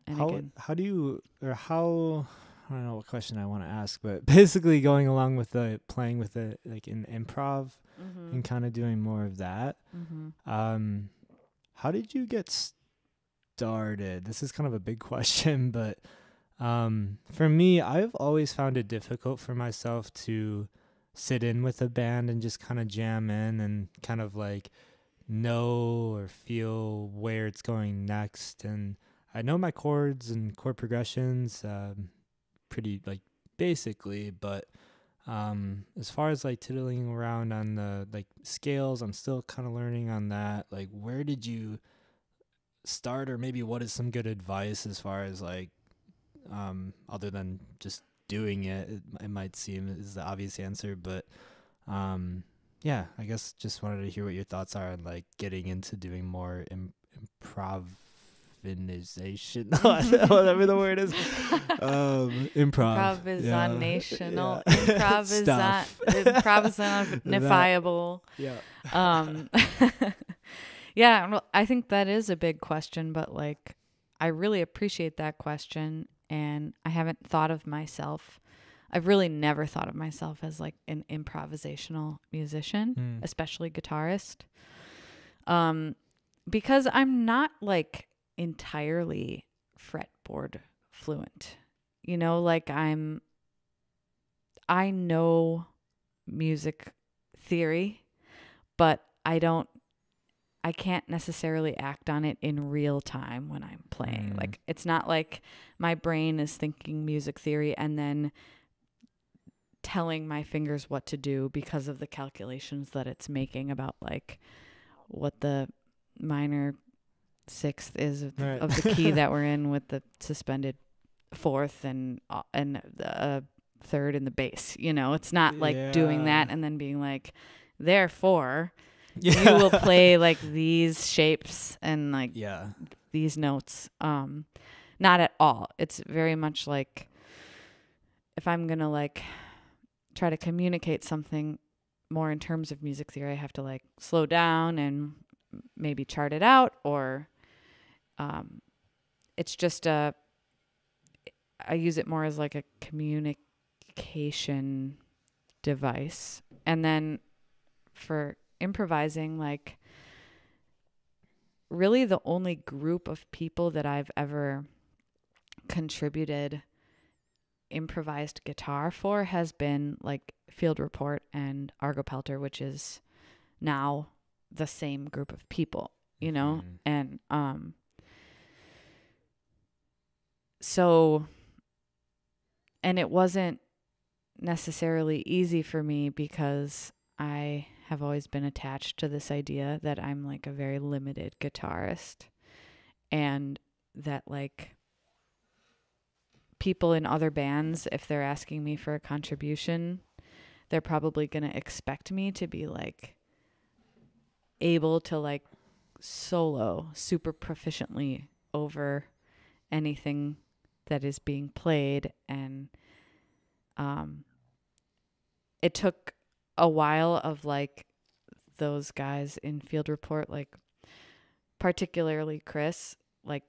And how do you, or how, I don't know what question I want to ask, but basically going along with the playing with it like in improv and kind of doing more of that. How did you get started? This is kind of a big question, but for me, I've always found it difficult for myself to sit in with a band and just kind of jam in and kind of like know or feel where it's going next. And I know my chords and chord progressions pretty like basically, but as far as like tiddling around on the like scales, I'm still kind of learning on that. Like, where did you start, or maybe what is some good advice as far as like other than just doing it? It might seem is the obvious answer, but I guess just wanted to hear what your thoughts are on like getting into doing more improvisation, whatever the word is. Improvisational, improvisanifiable. Well, I think that is a big question, but like I really appreciate that question, and I haven't thought of myself. I've really never thought of myself as like an improvisational musician, especially guitarist. Because I'm not like entirely fretboard fluent. You know, like I know music theory, but I can't necessarily act on it in real time when I'm playing. Like, it's not like my brain is thinking music theory and then telling my fingers what to do because of the calculations that it's making about like what the minor sixth is of the key that we're in with the suspended fourth and the third in the bass. You know, it's not like doing that and then being like, therefore you will play like these shapes and like these notes. Not at all. It's very much like if I'm gonna like try to communicate something more in terms of music theory, I have to like slow down and maybe chart it out, or it's just I use it more as like a communication device. And then for improvising, like really the only group of people that I've ever contributed improvised guitar for has been like Field Report and Argo Pelter, which is now the same group of people, you know? And So, and it wasn't necessarily easy for me because I have always been attached to this idea that I'm like a very limited guitarist, and that like people in other bands, if they're asking me for a contribution, they're probably going to expect me to be like able to like solo super proficiently over anything that is being played. And it took a while of like those guys in Field Report, like particularly Chris, like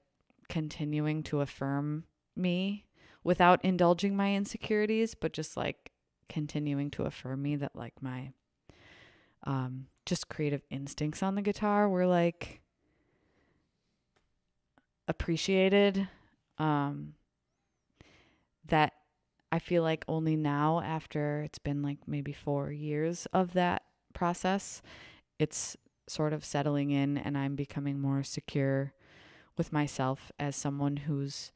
continuing to affirm me without indulging my insecurities, but just like continuing to affirm me that like my just creative instincts on the guitar were like appreciated. That I feel like only now, after it's been like maybe 4 years of that process, it's sort of settling in, and I'm becoming more secure with myself as someone whose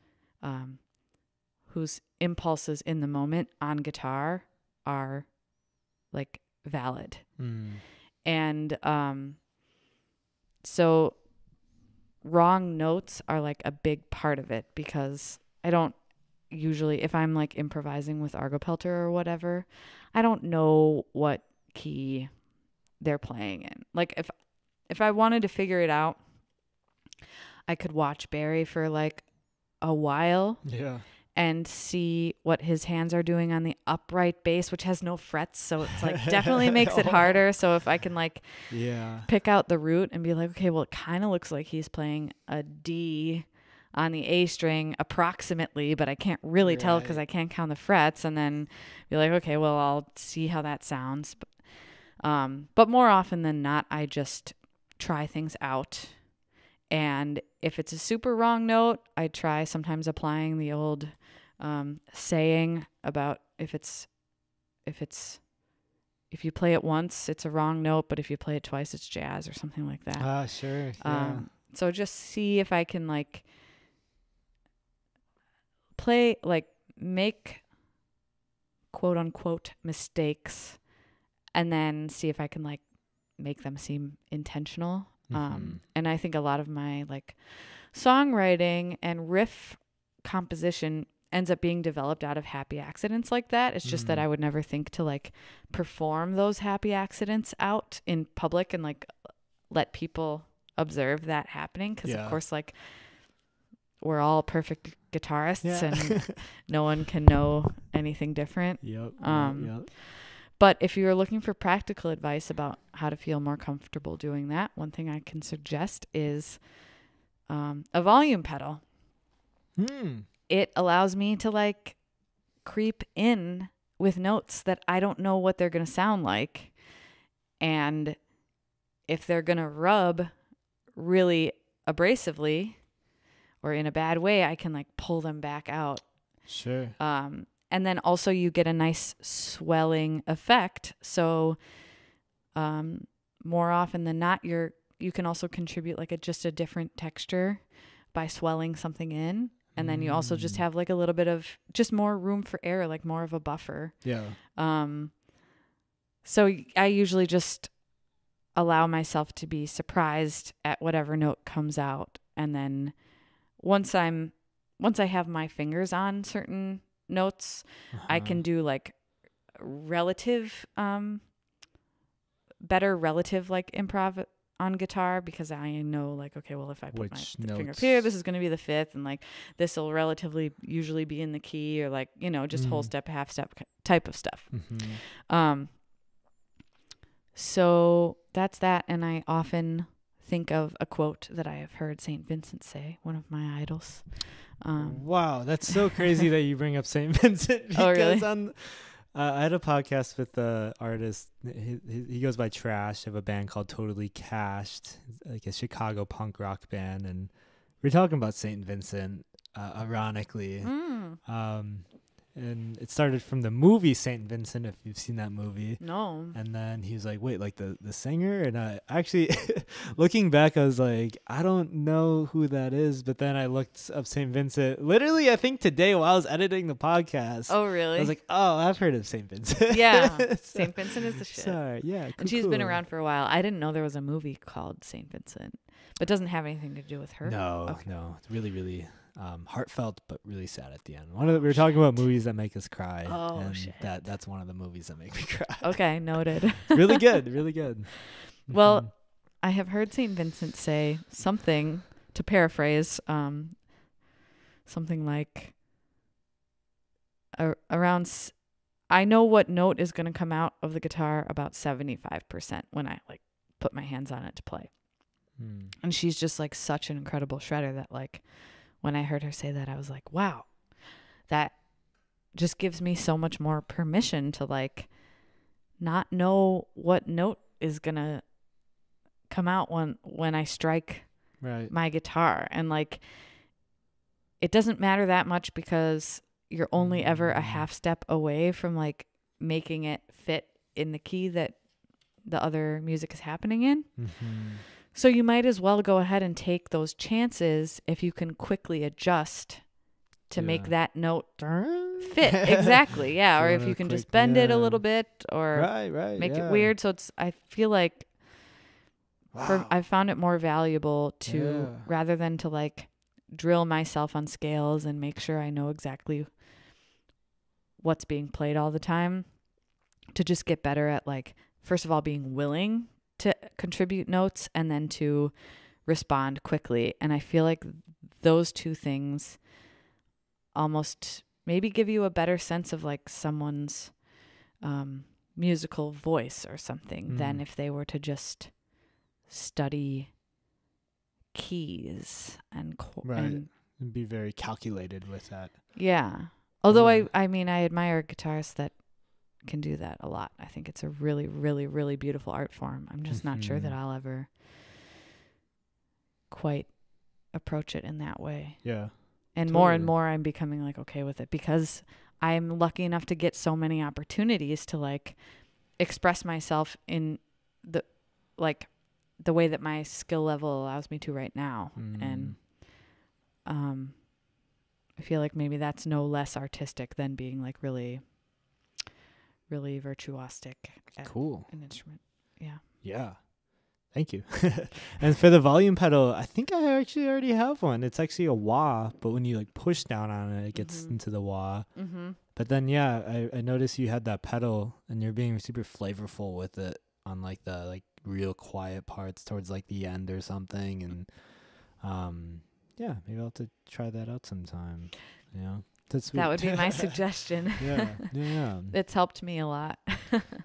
impulses in the moment on guitar are like valid. And so wrong notes are like a big part of it, because I don't usually, if I'm like improvising with Argo Pelter or whatever, I don't know what key they're playing in. Like if I wanted to figure it out, I could watch Barry for like a while. Yeah. And see what his hands are doing on the upright bass, which has no frets. So it's like definitely makes it harder. So if I can like pick out the root and be like, okay, well, it kind of looks like he's playing a D on the A string approximately, but I can't really tell because I can't count the frets. And then be like, okay, well, I'll see how that sounds. But more often than not, I just try things out. And if it's a super wrong note, I try sometimes applying the old saying about if you play it once, it's a wrong note, but if you play it twice, it's jazz or something like that. Sure. Yeah. So just see if I can like play, like make quote unquote mistakes, and then see if I can like make them seem intentional. And I think a lot of my like songwriting and riff composition ends up being developed out of happy accidents like that. It's just that I would never think to like perform those happy accidents out in public and like let people observe that happening. Cause of course, like we're all perfect guitarists and no one can know anything different. Yep. But if you're looking for practical advice about how to feel more comfortable doing that, one thing I can suggest is a volume pedal. It allows me to like creep in with notes that I don't know what they're going to sound like. And if they're going to rub really abrasively or in a bad way, I can like pull them back out. Sure. And then also you get a nice swelling effect. So more often than not, you can also contribute like just a different texture by swelling something in. And then you also just have like a little bit of just more room for air, like more of a buffer. Yeah. So I usually just allow myself to be surprised at whatever note comes out. And then once I have my fingers on certain notes, I can do like better relative like improv on guitar, because I know like, okay, well, if I put my finger up here, this is going to be the fifth, and like this will relatively usually be in the key, or like, you know, just whole step, half step type of stuff. So that's that. And I often think of a quote that I have heard St. Vincent say, one of my idols. Wow, that's so crazy that you bring up St. Vincent, because really? I had a podcast with the artist. He goes by Trash, of a band called Totally Cashed, like a Chicago punk rock band, and we're talking about St. Vincent, ironically. and it started from the movie Saint Vincent, if you've seen that movie. No. And then he was like, wait, like the singer? And I actually, looking back, I was like, I don't know who that is. But then I looked up Saint Vincent. Literally, I think today while I was editing the podcast. Oh, really? I was like, oh, I've heard of Saint Vincent. Yeah. Saint Vincent is the shit. Sorry, yeah. Cool, and she's been around for a while. I didn't know there was a movie called Saint Vincent. But it doesn't have anything to do with her? No. It's really, really heartfelt, but really sad at the end. We were talking about movies that make us cry. Oh, and shit. That's one of the movies that make me cry. Okay, noted. Really good, really good. Well, I have heard St. Vincent say something, to paraphrase, something like around, I know what note is going to come out of the guitar about 75% when I like put my hands on it to play. And she's just like such an incredible shredder that like when I heard her say that, I was like, wow, that just gives me so much more permission to like not know what note is going to come out when I strike my guitar. And like, it doesn't matter that much because you're only ever a half step away from like making it fit in the key that the other music is happening in. So you might as well go ahead and take those chances if you can quickly adjust to make that note fit. Exactly. Yeah. Or if you can just bend it a little bit or make it weird. So I feel like I found it more valuable to rather than to like drill myself on scales and make sure I know exactly what's being played all the time, to just get better at like, first of all, being willing to contribute notes and then to respond quickly. And I feel like those two things almost maybe give you a better sense of like someone's musical voice or something than if they were to just study keys and and be very calculated with that. Yeah. Although I mean, I admire guitarists that can do that a lot. I think it's a really, really, really beautiful art form. I'm just not sure that I'll ever quite approach it in that way. Yeah. And more and more I'm becoming like okay with it because I'm lucky enough to get so many opportunities to like express myself in the way that my skill level allows me to right now. And I feel like maybe that's no less artistic than being like really, really virtuosic at an instrument. Yeah. Thank you. And for the volume pedal, I think I actually already have one. It's actually a wah, but when you like push down on it, it gets into the wah. But then, I noticed you had that pedal and you're being super flavorful with it on like the like real quiet parts towards like the end or something. And maybe I'll have to try that out sometime. That's sweet. That would be my suggestion. Yeah. It's helped me a lot.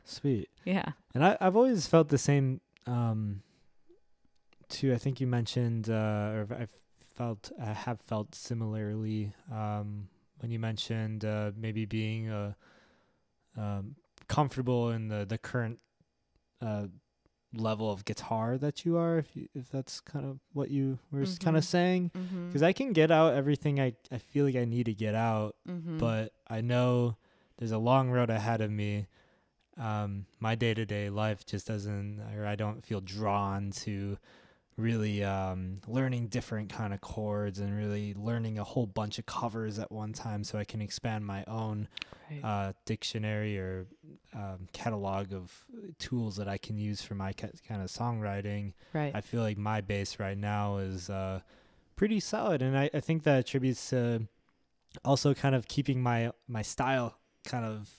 Sweet. Yeah. And I've always felt the same too. I think you mentioned or I have felt similarly when you mentioned maybe being comfortable in the current level of guitar that you are, if that's kind of what you were kind of saying, because I can get out everything I feel like I need to get out, but I know there's a long road ahead of me. My day-to-day life just doesn't, or I don't feel drawn to really learning different kind of chords and really learning a whole bunch of covers at one time so I can expand my own dictionary or catalog of tools that I can use for my kind of songwriting. I feel like my base right now is pretty solid, and I think that attributes to also kind of keeping my style kind of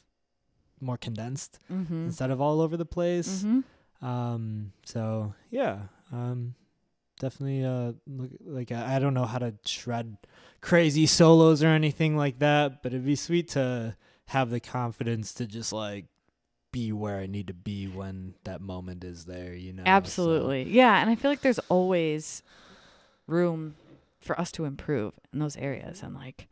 more condensed instead of all over the place. So yeah, definitely like I don't know how to shred crazy solos or anything like that, but it'd be sweet to have the confidence to just like be where I need to be when that moment is there, Absolutely. So. Yeah, and I feel like there's always room for us to improve in those areas, and like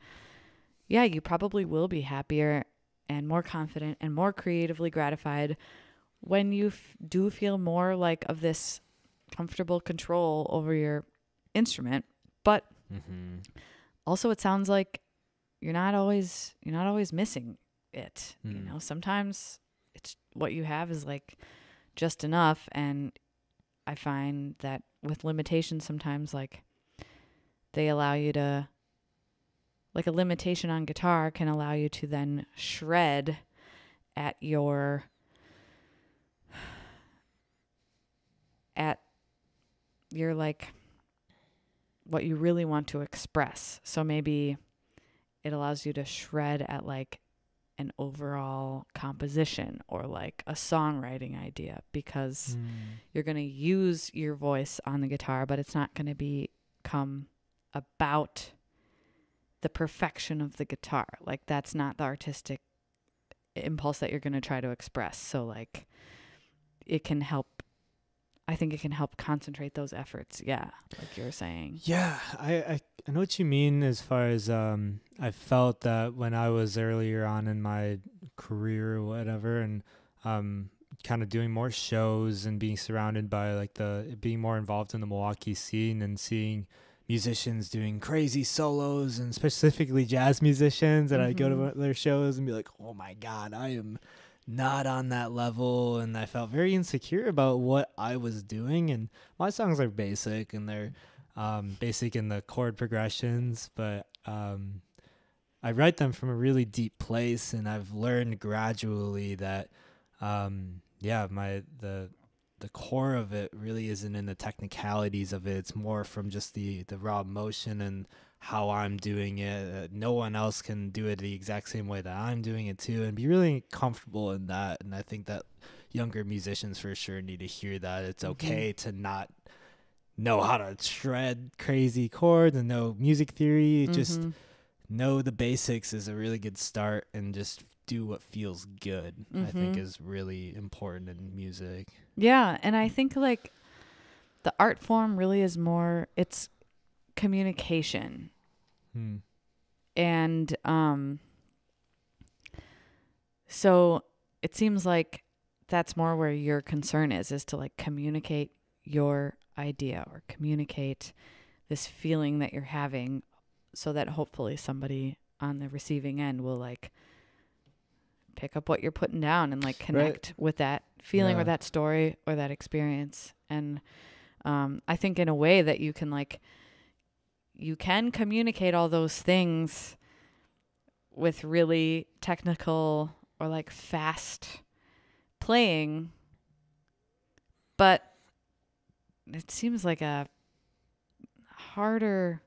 you probably will be happier and more confident and more creatively gratified when you do feel more like of this comfortable control over your instrument. But also it sounds like you're not always missing it. You know, sometimes it's what you have is like just enough. And I find that with limitations, sometimes like they allow you to, like a limitation on guitar can allow you to then shred at your like what you really want to express. So maybe it allows you to shred at like an overall composition or like a songwriting idea, because you're going to use your voice on the guitar, but it's not going to become about the perfection of the guitar. Like that's not the artistic impulse that you're going to try to express. So like I think it can help concentrate those efforts. Yeah. Like you were saying. Yeah. I know what you mean as far as, I felt that when I was earlier on in my career or whatever, and, kind of doing more shows and being surrounded by like being more involved in the Milwaukee scene and seeing musicians doing crazy solos, and specifically jazz musicians, and I'd go to their shows and be like, oh my God, I am not on that level. And I felt very insecure about what I was doing. And my songs are basic, and they're basic in the chord progressions, but I write them from a really deep place, and I've learned gradually that the core of it really isn't in the technicalities of it. It's more from just the raw emotion and how I'm doing it. No one else can do it the exact same way that I'm doing it too, and be really comfortable in that. And I think that younger musicians for sure need to hear that it's okay to not know how to shred crazy chords and know music theory. Just know the basics is a really good start, and just do what feels good. I think is really important in music. Yeah. And I think like the art form really is more, it's communication. And so it seems like that's more where your concern is to like communicate your idea or communicate this feeling that you're having, so that hopefully somebody on the receiving end will like pick up what you're putting down and like connect with that feeling or that story or that experience. And I think in a way that you can communicate all those things with really technical or like fast playing, but it seems like a harder,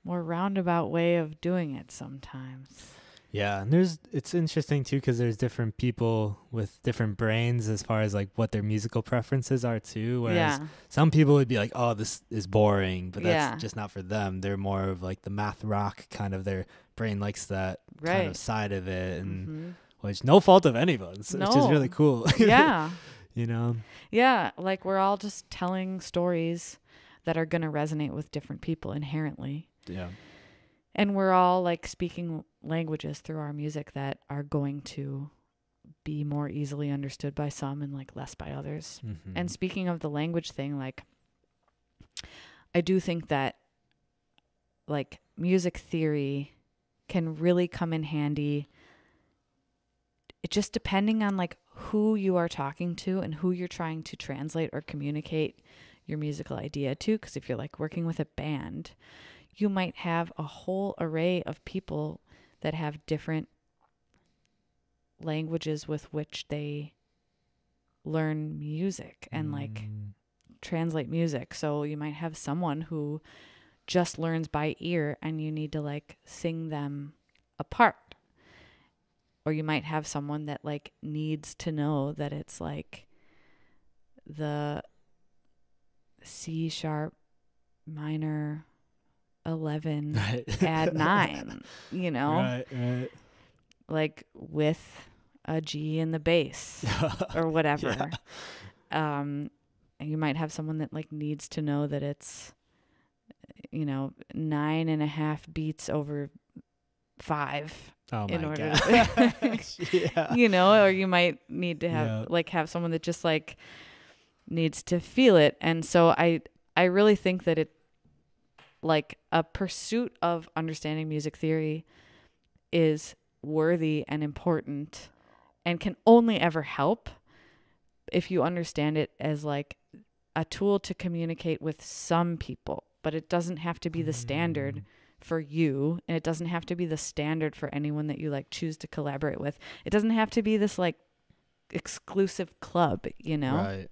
more roundabout way of doing it sometimes. Yeah, and it's interesting too, because there's different people with different brains as far as like what their musical preferences are too. Whereas some people would be like, "Oh, this is boring," but that's just not for them. They're more of like the math rock kind of. Their brain likes that kind of side of it, and which no fault of anyone's, which is really cool. Yeah, you know. Yeah, like we're all just telling stories that are gonna resonate with different people inherently. Yeah. And we're all like speaking languages through our music that are going to be more easily understood by some and like less by others. And speaking of the language thing, like I do think that like music theory can really come in handy. It just depending on like who you are talking to and who you're trying to translate or communicate your musical idea to. Because if you're like working with a band, you might have a whole array of people that have different languages with which they learn music and like translate music. So you might have someone who just learns by ear and you need to like sing them apart. Or you might have someone that like needs to know that it's like the C sharp minor 11 add 9, you know, right, like with a G in the bass or whatever. And you might have someone that like needs to know that it's, you know, 9.5 beats over 5 in order to, you know, or you might need to have like have someone that just like needs to feel it. And so I really think that it, like a pursuit of understanding music theory is worthy and important and can only ever help if you understand it as like a tool to communicate with some people, but it doesn't have to be the standard for you, and it doesn't have to be the standard for anyone that you like choose to collaborate with. It doesn't have to be this like exclusive club, you know? Right.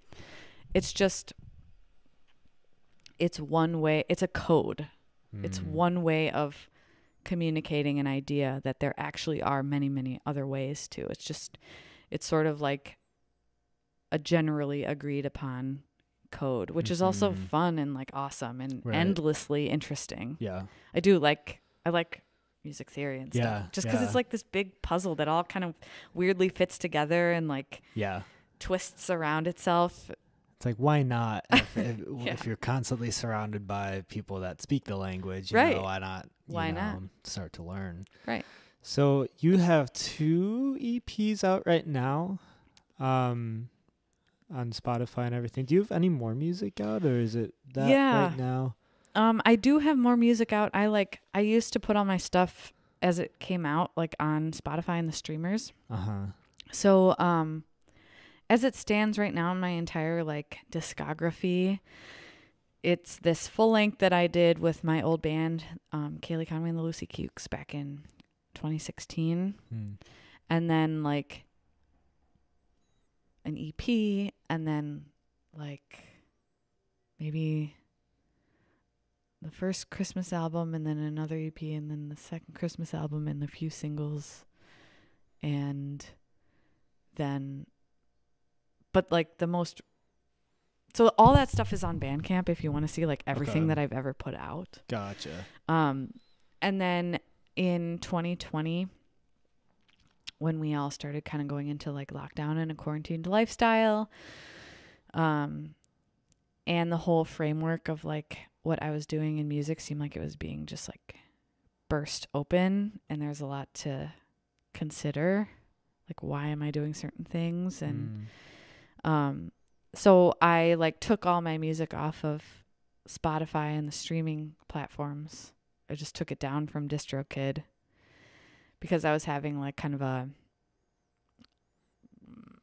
It's just, it's one way, it's a code. It's one way of communicating an idea that there actually are many, many other ways to. It's just, it's sort of like a generally agreed upon code, which is also fun and like awesome and endlessly interesting. Yeah. I like music theory and stuff. Yeah. Just because it's like this big puzzle that all kind of weirdly fits together and like twists around itself. It's like, why not? If you're constantly surrounded by people that speak the language, you know, why not? Why not start to learn? Right. So you have 2 EPs out right now, on Spotify and everything. Do you have any more music out, or is it that right now? I do have more music out. I used to put all my stuff as it came out, like on Spotify and the streamers. So, as it stands right now in my entire like discography, it's this full length that I did with my old band, Caley, Conway, and the Lucy Cukes back in 2016. And then like an EP, and then like maybe the first Christmas album, and then another EP, and then the second Christmas album, and a few singles. And then, but like so all that stuff is on Bandcamp if you want to see like everything that I've ever put out. Gotcha. And then in 2020, when we all started kind of going into like lockdown and a quarantined lifestyle, and the whole framework of like what I was doing in music seemed like it was being just like burst open, and there's a lot to consider, like why am I doing certain things? And so I like took all my music off of Spotify and the streaming platforms. I just took it down from DistroKid because I was having like kind of a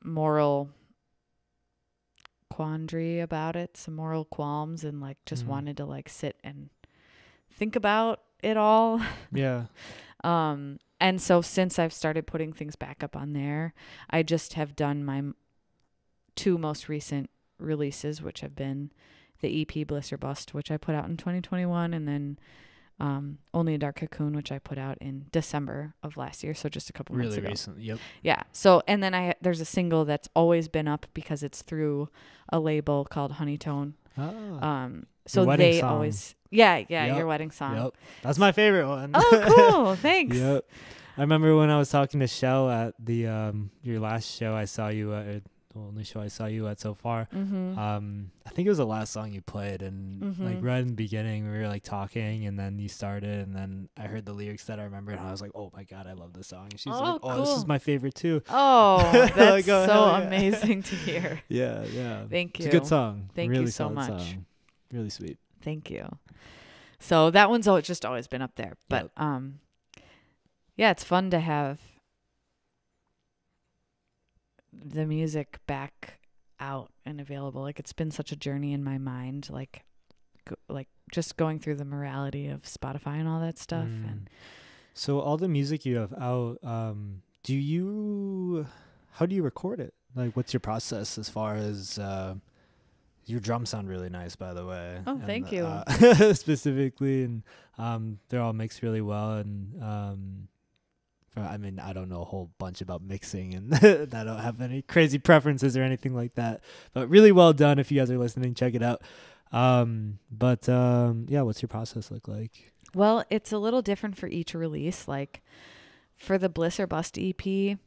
moral quandary about it, some moral qualms, and like just wanted to like sit and think about it all. Yeah. And so since I've started putting things back up on there, I just have done my 2 most recent releases, which have been the EP Bliss or Bust, which I put out in 2021, and then Only a Dark Cocoon, which I put out in December of last year, so just a couple months ago. Really recent, yep. Yeah. So, and then there's a single that's always been up because it's through a label called Honeytone. So they song. Always, yep. Your wedding song. Yep. That's my favorite one. Oh, cool. Thanks. Yep. I remember when I was talking to Shell at the your last show I saw you at, the only show I saw you at so far. I think it was the last song you played, and like right in the beginning we were like talking, and then you started, and then I heard the lyrics that I remember, and I was like, oh my god, I love this song. And she's like, oh, cool. This is my favorite too. Oh, that's like, so amazing to hear. Yeah. Thank you. It's a good song. Thank really you so much. Song. Really sweet. Thank you. So that one's just always been up there, but yeah, it's fun to have the music back out and available. Like it's been such a journey in my mind, like just going through the morality of Spotify and all that stuff. And so all the music you have out, how do you record it? Like what's your process as far as your drums sound really nice, by the way. Oh, thank you. Specifically, and they're all mixed really well, and I mean, I don't know a whole bunch about mixing, and I don't have any crazy preferences or anything like that, but really well done. If you guys are listening, check it out. Yeah, what's your process look like? Well, it's a little different for each release. Like for the Bliss or Bust EP,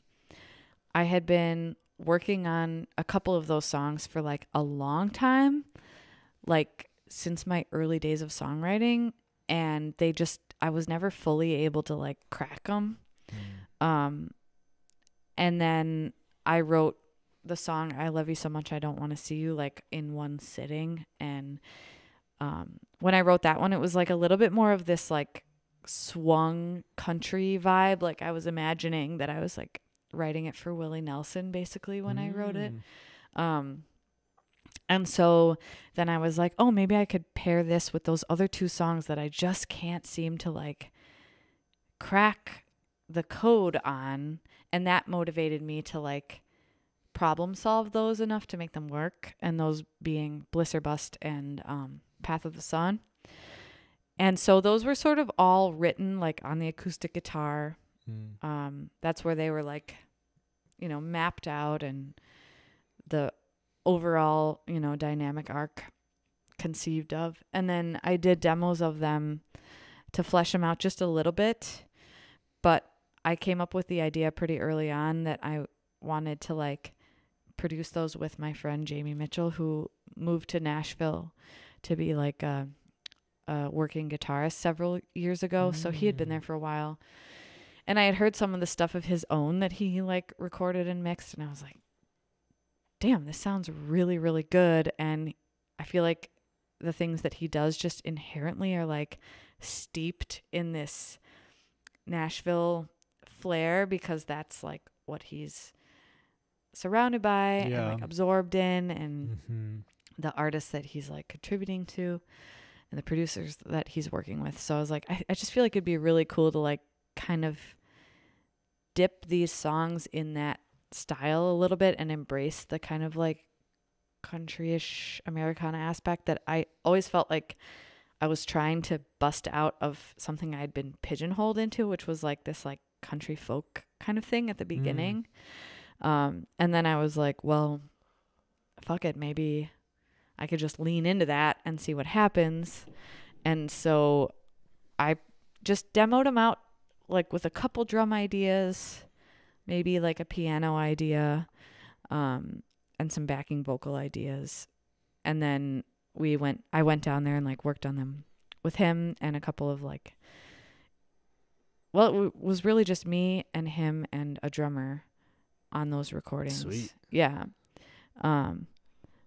I had been working on a couple of those songs for like a long time, like since my early days of songwriting, and I was never fully able to like crack them. And then I wrote the song I Love You So Much I Don't Want to See You like in one sitting, and when I wrote that one, it was like a little bit more of this like swung country vibe. Like I was imagining that I was like writing it for Willie Nelson basically when I wrote it. And so then I was like, oh, maybe I could pair this with those other two songs that I just can't seem to like crack the code on. And that motivated me to like problem solve those enough to make them work. And those being Bliss or Bust and Path of the Sun. And so those were sort of all written like on the acoustic guitar. That's where they were like, you know, mapped out and the overall, you know, dynamic arc conceived of. And then I did demos of them to flesh them out just a little bit. But I came up with the idea pretty early on that I wanted to like produce those with my friend Jamie Mitchell, who moved to Nashville to be like a working guitarist several years ago. So he had been there for a while. And I had heard some of the stuff of his own that he like recorded and mixed. And I was like, damn, this sounds really, really good. And I feel like the things that he does just inherently are like steeped in this Nashville flair because that's like what he's surrounded by and like absorbed in, and the artists that he's like contributing to and the producers that he's working with. So I was like, I just feel like it'd be really cool to like kind of dip these songs in that style a little bit and embrace the kind of like countryish Americana aspect that I always felt like I was trying to bust out of something I'd been pigeonholed into, which was like this like country folk kind of thing at the beginning. And then I was like, well, fuck it, maybe I could just lean into that and see what happens. And so I just demoed them out like with a couple drum ideas, maybe like a piano idea, and some backing vocal ideas. And then I went down there and like worked on them with him and a couple of like, well, it was really just me and him and a drummer on those recordings. Sweet. Yeah.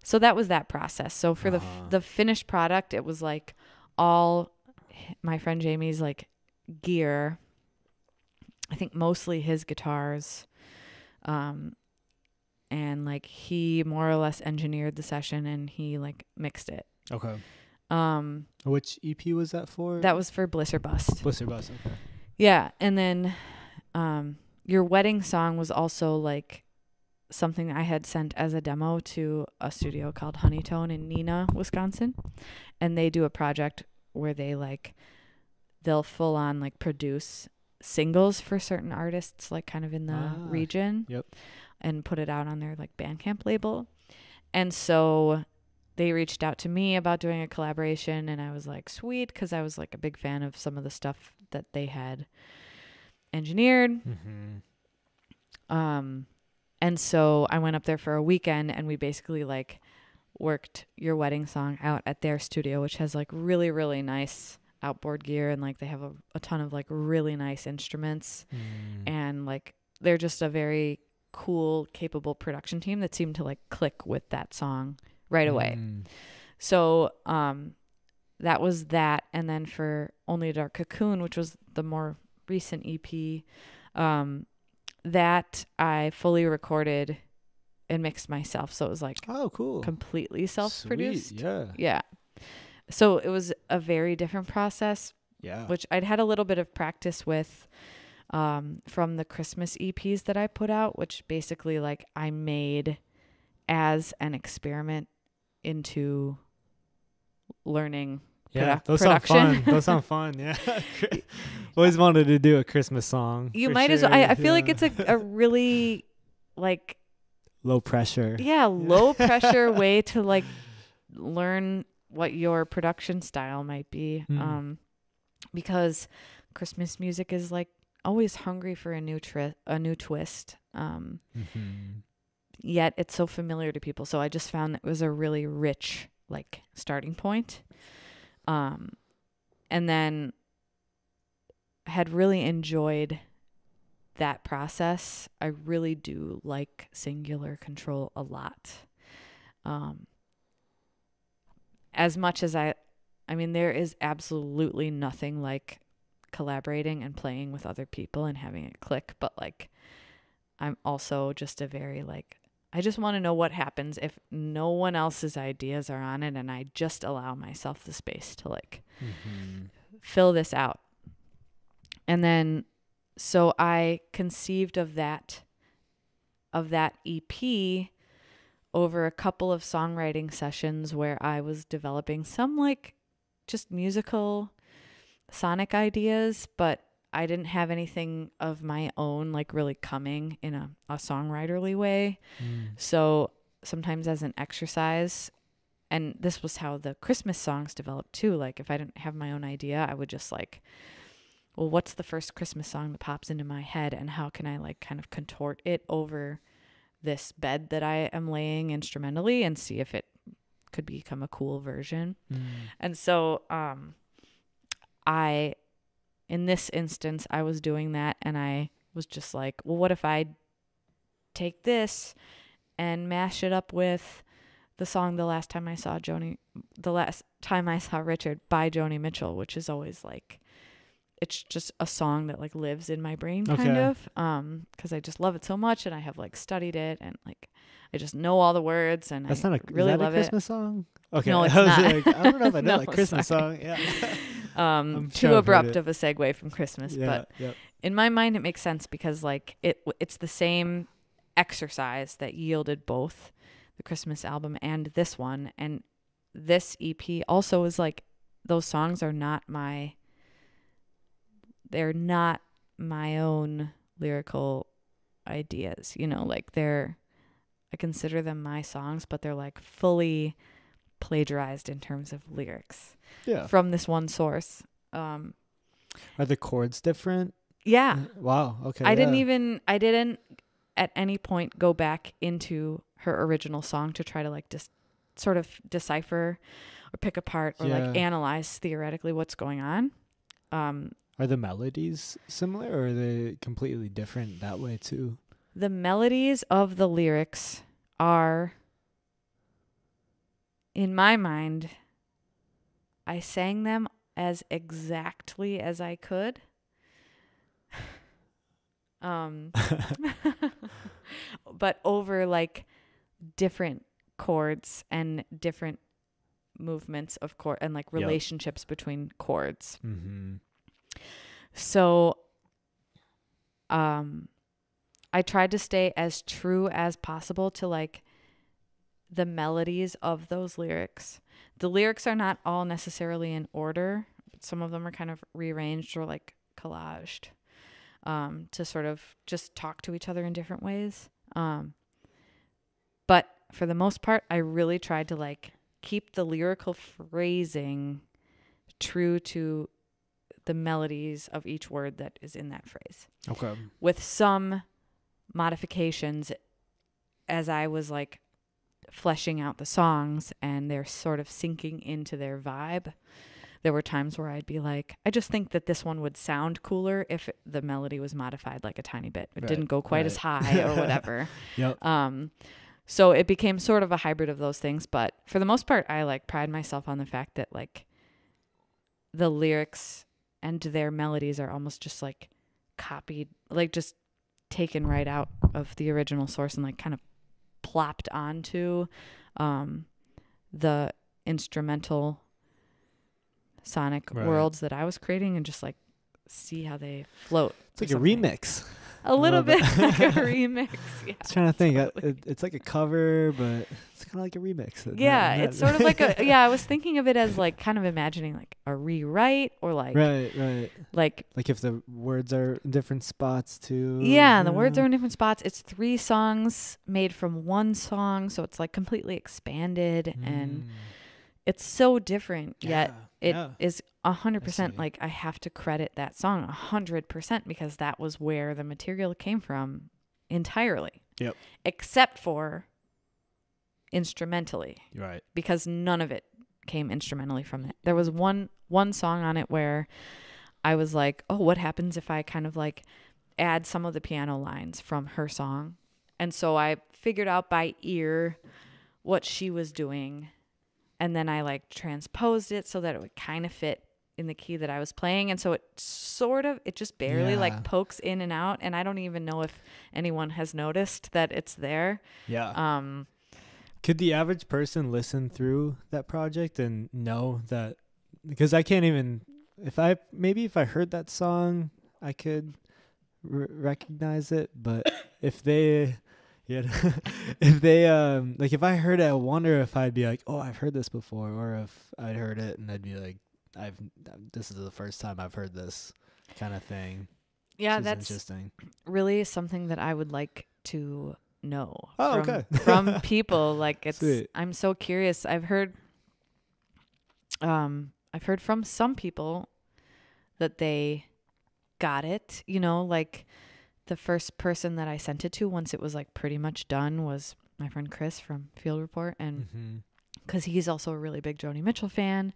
So that was that process. So for the finished product, it was like all my friend Jamie's like gear. I think mostly his guitars. And like he more or less engineered the session and he like mixed it. Okay. Which EP was that for? That was for Bliss or Bust. Bliss or Bust, okay. Yeah. And then Your Wedding Song was also like something I had sent as a demo to a studio called Honeytone in Neenah, Wisconsin. And they do a project where they'll full on like produce singles for certain artists, like kind of in the region. Yep. And put it out on their like Bandcamp label. And so they reached out to me about doing a collaboration, and I was like, sweet, because I was like a big fan of some of the stuff that they had engineered. And so I went up there for a weekend, and we basically like worked Your Wedding Song out at their studio, which has like really, really nice outboard gear, and like they have a ton of like really nice instruments, and like they're just a very cool, capable production team that seemed to like click with that song right away. So that was that. And then for Only a Dark Cocoon, which was the more recent EP, that I fully recorded and mixed myself. So it was like cool, completely self-produced. Sweet, yeah. So it was a very different process. Yeah. Which I'd had a little bit of practice with from the Christmas EPs that I put out, which basically like I made as an experiment into learning those production. Sound fun. Those sound fun. Yeah. Always wanted to do a Christmas song. You might as well. I feel like it's a really like low pressure. Yeah, low pressure way to like learn what your production style might be. Because Christmas music is like always hungry for a new twist. Yet it's so familiar to people. So I just found it was a really rich like starting point. And then had really enjoyed that process. I really do like Singular Control a lot. As much as I mean, there is absolutely nothing like collaborating and playing with other people and having it click, but like I'm also just a very like, I just want to know what happens if no one else's ideas are on it and I just allow myself the space to like fill this out. And then so I conceived of that EP over a couple of songwriting sessions where I was developing some like just musical sonic ideas, but I didn't have anything of my own like really coming in a songwriterly way. So sometimes as an exercise, and this was how the Christmas songs developed too. Like if I didn't have my own idea, I would just like, well, what's the first Christmas song that pops into my head and how can I like kind of contort it over this bed that I am laying instrumentally and see if it could become a cool version. And so in this instance, I was doing that and I was just like, well, what if I take this and mash it up with the song The Last Time I Saw Richard by Joni Mitchell, which is always like, it's just a song that like lives in my brain kind of, because I just love it so much and I have like studied it and like I just know all the words and that's I not really is that love a Christmas song? Okay, No, it's I was not. like, I don't know if I know No, like Christmas sorry. song. Yeah. Too abrupt of a segue from Christmas, but yep. in my mind it makes sense because like it's the same exercise that yielded both the Christmas album and this one, and this EP also is like, those songs are not my own lyrical ideas, you know, like I consider them my songs, but they're like fully plagiarized in terms of lyrics from this one source. Are the chords different? Yeah. Wow. Okay. I didn't at any point go back into her original song to try to like just sort of decipher or pick apart or like analyze theoretically what's going on. Are the melodies similar or are they completely different that way too? The melodies of the lyrics are, in my mind, I sang them as exactly as I could. But over like different chords and different movements of chord and like relationships between chords. So I tried to stay as true as possible to like the melodies of those lyrics. The lyrics are not all necessarily in order. Some of them are kind of rearranged or like collaged to sort of just talk to each other in different ways. But for the most part, I really tried to like keep the lyrical phrasing true to the melodies of each word that is in that phrase. Okay. With some modifications as I was like fleshing out the songs and they're sort of sinking into their vibe. There were times where I'd be like, I just think that this one would sound cooler if the melody was modified like a tiny bit. It didn't go quite as high or whatever. So it became sort of a hybrid of those things. But for the most part, I like pride myself on the fact that like the lyrics and their melodies are almost just like copied, like just taken right out of the original source and like kind of plopped onto the instrumental sonic worlds that I was creating and just like see how they float. It's like a remix. A little bit like a remix. Yeah, I was trying to think. totally. It's like a cover, but it's kind of like a remix. Yeah, it's sort of like I was thinking of it as like kind of imagining like a rewrite or like right. Like if the words are in different spots too. Yeah, the words are in different spots. It's 3 songs made from one song, so it's like completely expanded and it's so different, yet it is 100% like I have to credit that song 100% because that was where the material came from entirely. Yep. Except for instrumentally. Right. Because none of it came instrumentally from it. There was one song on it where I was like, oh, what happens if I kind of like add some of the piano lines from her song? And so I figured out by ear what she was doing. And then I like transposed it so that it would kind of fit in the key that I was playing, and so it just barely like pokes in and out, and I don't even know if anyone has noticed that it's there. Yeah. Could the average person listen through that project and know that? Because I can't even, if I heard that song, I could recognize it, but if they like if I heard it, I wonder if I'd be like, oh, I've heard this before, or if I'd heard it and I'd be like, this is the first time I've heard this kind of thing. Yeah, that's interesting. Really something that I would like to know from people. Like, it's Sweet. I'm so curious. I've heard from some people that they got it, like the first person that I sent it to once it was like pretty much done was my friend Chris from Field Report, and because he's also a really big Joni Mitchell fan,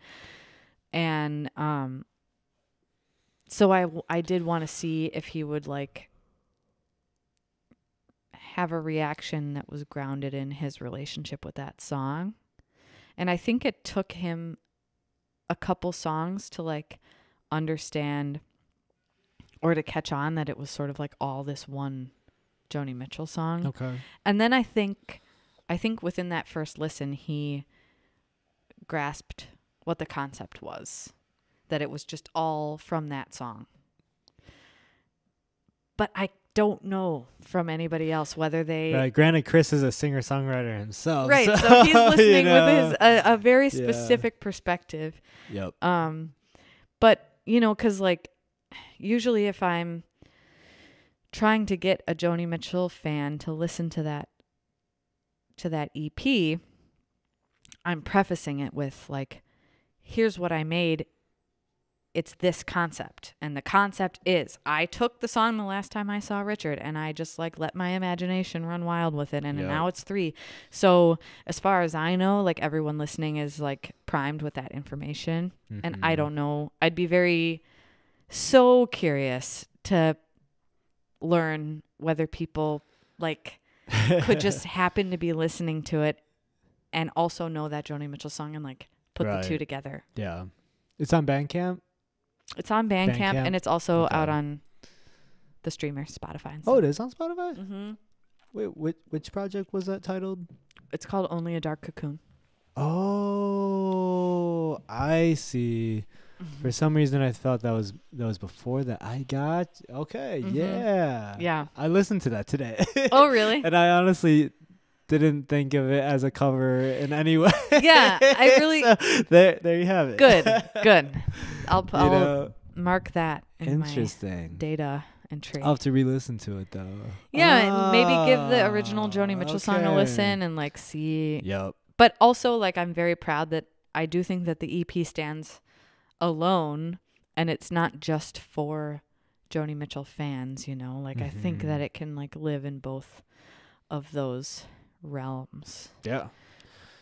and so I did want to see if he would like have a reaction that was grounded in his relationship with that song. And I think it took him a couple songs to like understand or to catch on that it was sort of like all this one Joni Mitchell song. Okay. And then I think within that first listen, he grasped what the concept was, that it was just all from that song. But I don't know from anybody else whether they... Right. Granted, Chris is a singer-songwriter himself. Right. So he's listening with a very specific perspective. Yep. But, because like usually if I'm trying to get a Joni Mitchell fan to listen to that EP, I'm prefacing it with like, here's what I made. It's this concept. And the concept is I took the song the last time I saw Richard and I just like let my imagination run wild with it. And now it's 3. So as far as I know, like everyone listening is like primed with that information. Mm-hmm. And I don't know. I'd be so curious to learn whether people like could just happen to be listening to it and also know that Joni Mitchell song and like put the two together. Yeah. It's on Bandcamp? It's on Bandcamp and it's also out on the streamer, Spotify. And stuff. Oh, it is on Spotify? Mm-hmm. Wait, which project was that titled? It's called Only a Dark Cocoon. Oh, I see. Mm-hmm. For some reason, I felt that was before that. I got okay, mm-hmm. Yeah. I listened to that today. Oh, really? And I honestly didn't think of it as a cover in any way. Yeah, I really. So there you have it. Good. I'll mark that in my data entry. I'll have to re-listen to it though. Yeah, and maybe give the original Joni Mitchell song a listen and like see. Yep. But also, like, I'm very proud that I do think that the EP stands alone, and it's not just for Joni Mitchell fans. Like I think that it can like live in both of those realms. Yeah.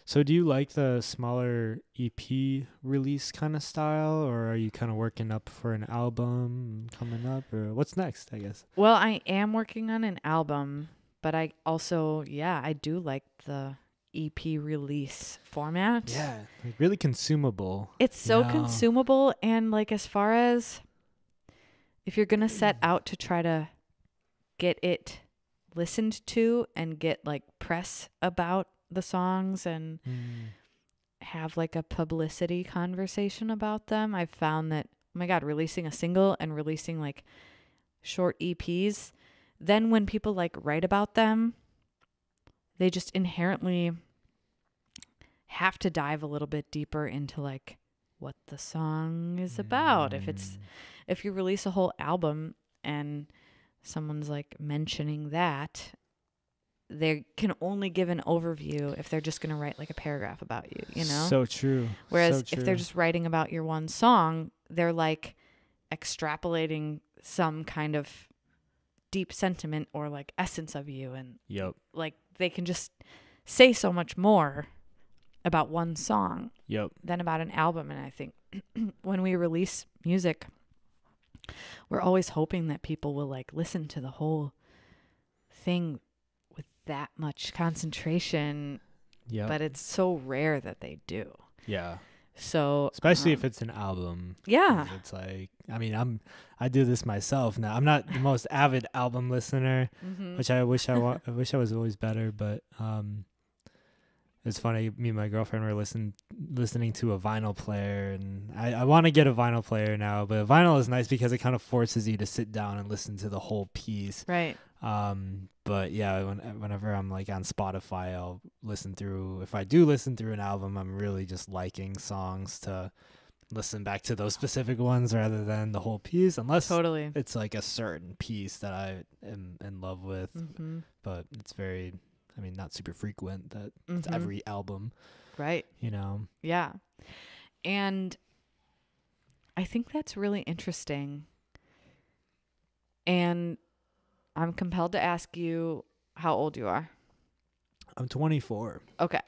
So do you like the smaller EP release kind of style, or are you kind of working up for an album coming up, or what's next, I guess? Well, I am working on an album, but I also, I do like the EP release format. Yeah, like really consumable. It's so consumable, and like as far as if you're going to set out to try to get it listened to and get like press about the songs and have like a publicity conversation about them, I've found that, oh my God, releasing a single and releasing like short EPs, then when people like write about them, they just inherently have to dive a little bit deeper into like what the song is about. If you release a whole album and someone's like mentioning that, they can only give an overview if they're just going to write like a paragraph about you, So true. Whereas if they're just writing about your one song, they're like extrapolating some kind of deep sentiment or like essence of you. And like they can just say so much more about one song than about an album. And I think when we release music, we're always hoping that people will like listen to the whole thing with that much concentration, but it's so rare that they do. Yeah. So especially if it's an album. Yeah. It's like, I mean, I do this myself now. I'm not the most avid album listener, which I wish I wish I was always better, but it's funny, me and my girlfriend were listening to a vinyl player, and I want to get a vinyl player now, but a vinyl is nice because it kind of forces you to sit down and listen to the whole piece. Right. But yeah, whenever I'm like on Spotify, I'll listen through. If I do listen through an album, I'm really just liking songs to listen back to those specific ones rather than the whole piece, unless it's like a certain piece that I am in love with. But it's very, I mean, not super frequent that it's every album. Right. You know? Yeah. And I think that's really interesting. And I'm compelled to ask you how old you are. I'm 24. Okay.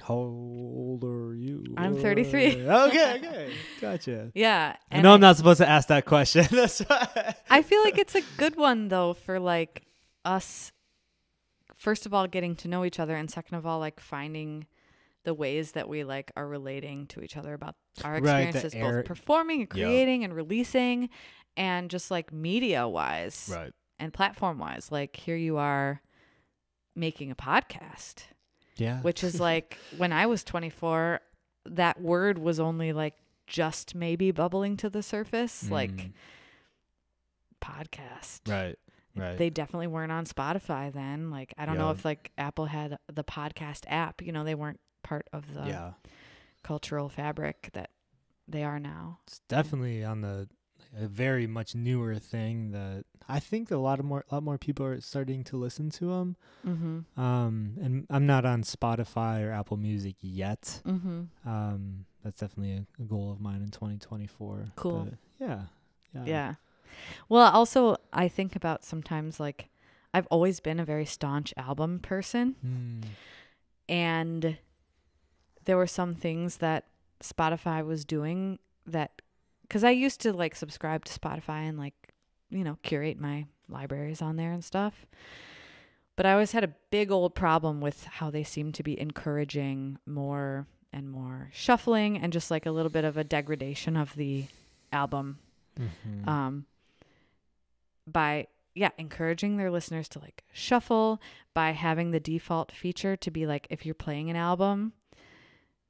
How old are you? I'm 33. Okay. Gotcha. Yeah. I know I'm not supposed to ask that question. That's why. I feel like it's a good one, though, for like us, first of all, getting to know each other, and second of all, like finding the ways that we like are relating to each other about our experiences, both performing and creating and releasing, and just like media wise. Right. And platform wise, like here you are making a podcast. Yeah. Which is like when I was 24, that word was only like just maybe bubbling to the surface, like podcast. Right. They definitely weren't on Spotify then. Like I don't know if like Apple had the podcast app, you know, they weren't part of the cultural fabric that they are now. It's definitely on a very much newer thing that I think a lot more people are starting to listen to them. And I'm not on Spotify or Apple Music yet. That's definitely a goal of mine in 2024. Cool. But yeah. Well, also I think about sometimes like I've always been a very staunch album person, and there were some things that Spotify was doing that. Because I used to like subscribe to Spotify and like, you know, curate my libraries on there and stuff. But I always had a big old problem with how they seem to be encouraging more and more shuffling and just like a little bit of a degradation of the album. By encouraging their listeners to like shuffle, by having the default feature to be like, if you're playing an album,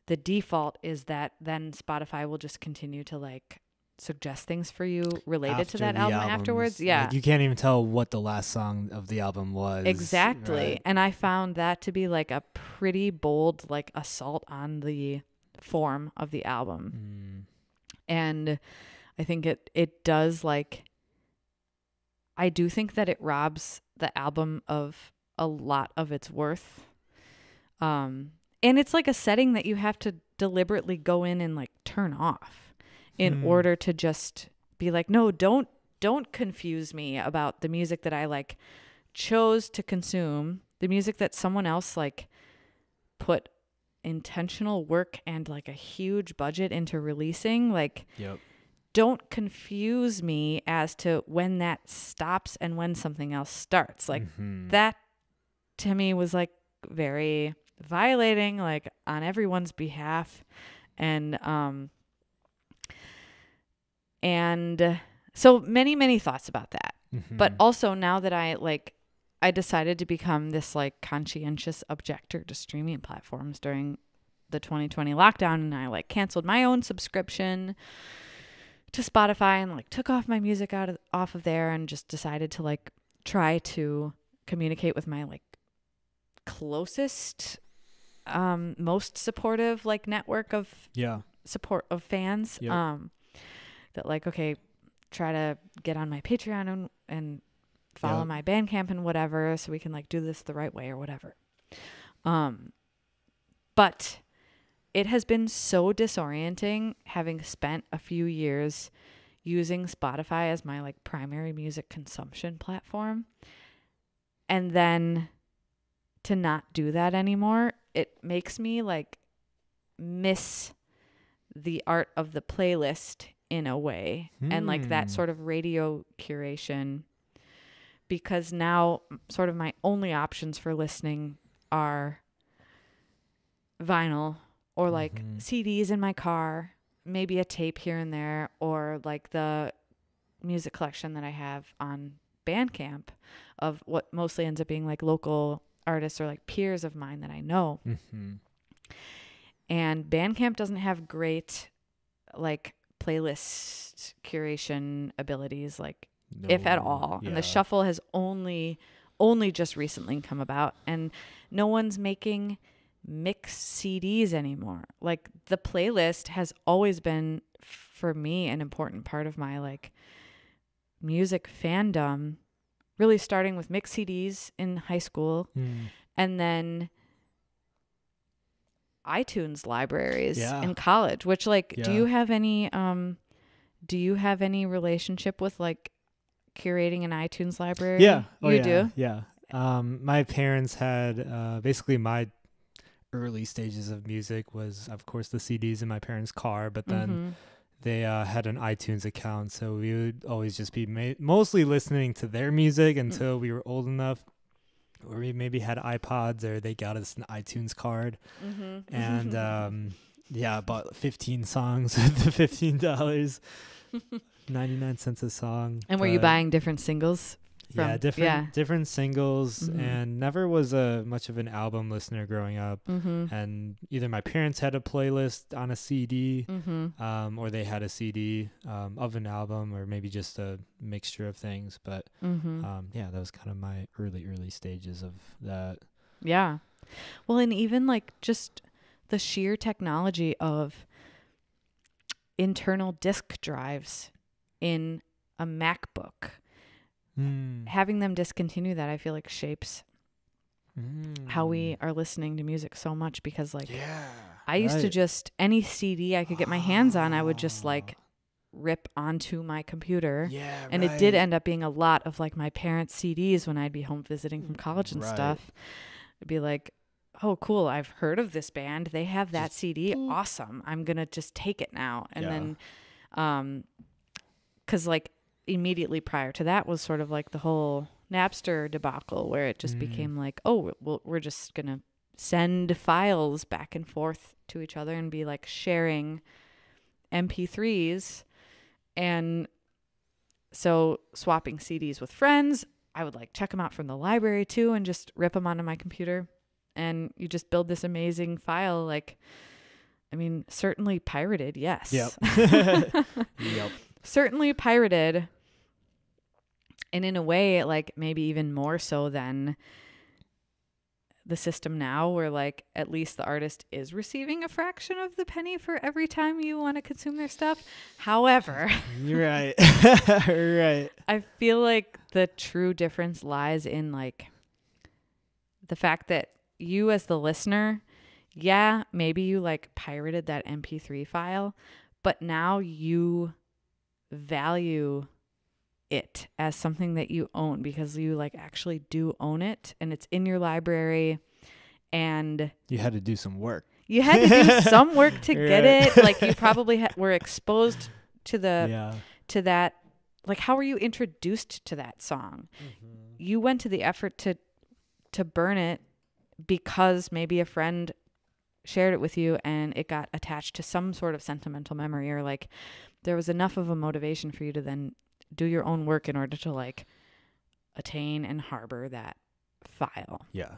the default is that then Spotify will just continue to like suggest things for you related to that album afterwards. Yeah. Like you can't even tell what the last song of the album was. Exactly. Right? And I found that to be like a pretty bold like assault on the form of the album. And I think it does like, I do think that it robs the album of a lot of its worth. And it's like a setting that you have to deliberately go in and like turn off in order to just be like, no, don't confuse me about the music that I like chose to consume, the music that someone else like put intentional work and like a huge budget into releasing. Like, don't confuse me as to when that stops and when something else starts. Like that to me was like very violating, like on everyone's behalf. And so many thoughts about that. But also now that I decided to become this like conscientious objector to streaming platforms during the 2020 lockdown, and I like canceled my own subscription to Spotify and like took off my music off of there and just decided to like try to communicate with my like closest, most supportive like network of support of fans. That like, okay, try to get on my Patreon and follow my Bandcamp and whatever, so we can like do this the right way or whatever. But it has been so disorienting having spent a few years using Spotify as my like primary music consumption platform, and then to not do that anymore. It makes me like miss the art of the playlist in a way, and like that sort of radio curation, because now sort of my only options for listening are vinyl or like CDs in my car, maybe a tape here and there, or like the music collection that I have on Bandcamp of what mostly ends up being like local artists or like peers of mine that I know. And Bandcamp doesn't have great like playlist curation abilities, like if at all. And the shuffle has only just recently come about, and no one's making mix CDs anymore. Like the playlist has always been for me an important part of my like music fandom, really starting with mix CDs in high school and then iTunes libraries in college, which like do you have any relationship with like curating an iTunes library? You do? Yeah. My parents had basically my early stages of music was, of course, the CDs in my parents' car, but then they had an iTunes account, so we would always just be mostly listening to their music until we were old enough, or we maybe had iPods, or they got us an iTunes card, and I bought 15 songs with the $15, 99 cents a song. And were you buying different singles? Different singles, and never was much of an album listener growing up. And either my parents had a playlist on a CD, or they had a CD of an album, or maybe just a mixture of things. But that was kind of my early stages of that. Yeah. Well, and even like just the sheer technology of internal disk drives in a MacBook. Having them discontinue that, I feel like shapes how we are listening to music so much, because like I used to just any CD I could get my hands on, I would just like rip onto my computer. And it did end up being a lot of like my parents' CDs when I'd be home visiting from college and stuff. It'd be like, oh, cool, I've heard of this band. They have that CD. Awesome. I'm going to just take it now. And then, 'cause like immediately prior to that was sort of like the whole Napster debacle, where it just became like, oh, well, we're just going to send files back and forth to each other and be like sharing MP3s. And so swapping CDs with friends, I would like check them out from the library too and just rip them onto my computer. And you just build this amazing file. Like, I mean, certainly pirated. Yes. Yep. Certainly pirated. And in a way, like maybe even more so than the system now, where like at least the artist is receiving a fraction of the penny for every time you want to consume their stuff. However, you're right. Right. I feel like the true difference lies in like the fact that you as the listener, maybe you like pirated that MP3 file, but now you value it as something that you own, because you like actually do own it, and it's in your library, and you had to do some work. You had to do some work to get it. Like you probably were exposed to to that. Like, how were you introduced to that song? You went to the effort to burn it because maybe a friend shared it with you and it got attached to some sort of sentimental memory, or like there was enough of a motivation for you to then do your own work in order to like attain and harbor that file. Yeah.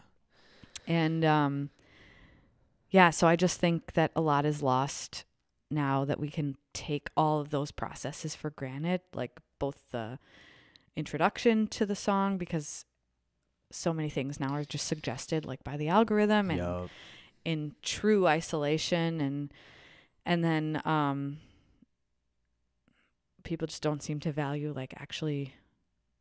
And so I just think that a lot is lost now that we can take all of those processes for granted, like both the introduction to the song, because so many things now are just suggested like by the algorithm and in true isolation, and then people just don't seem to value like actually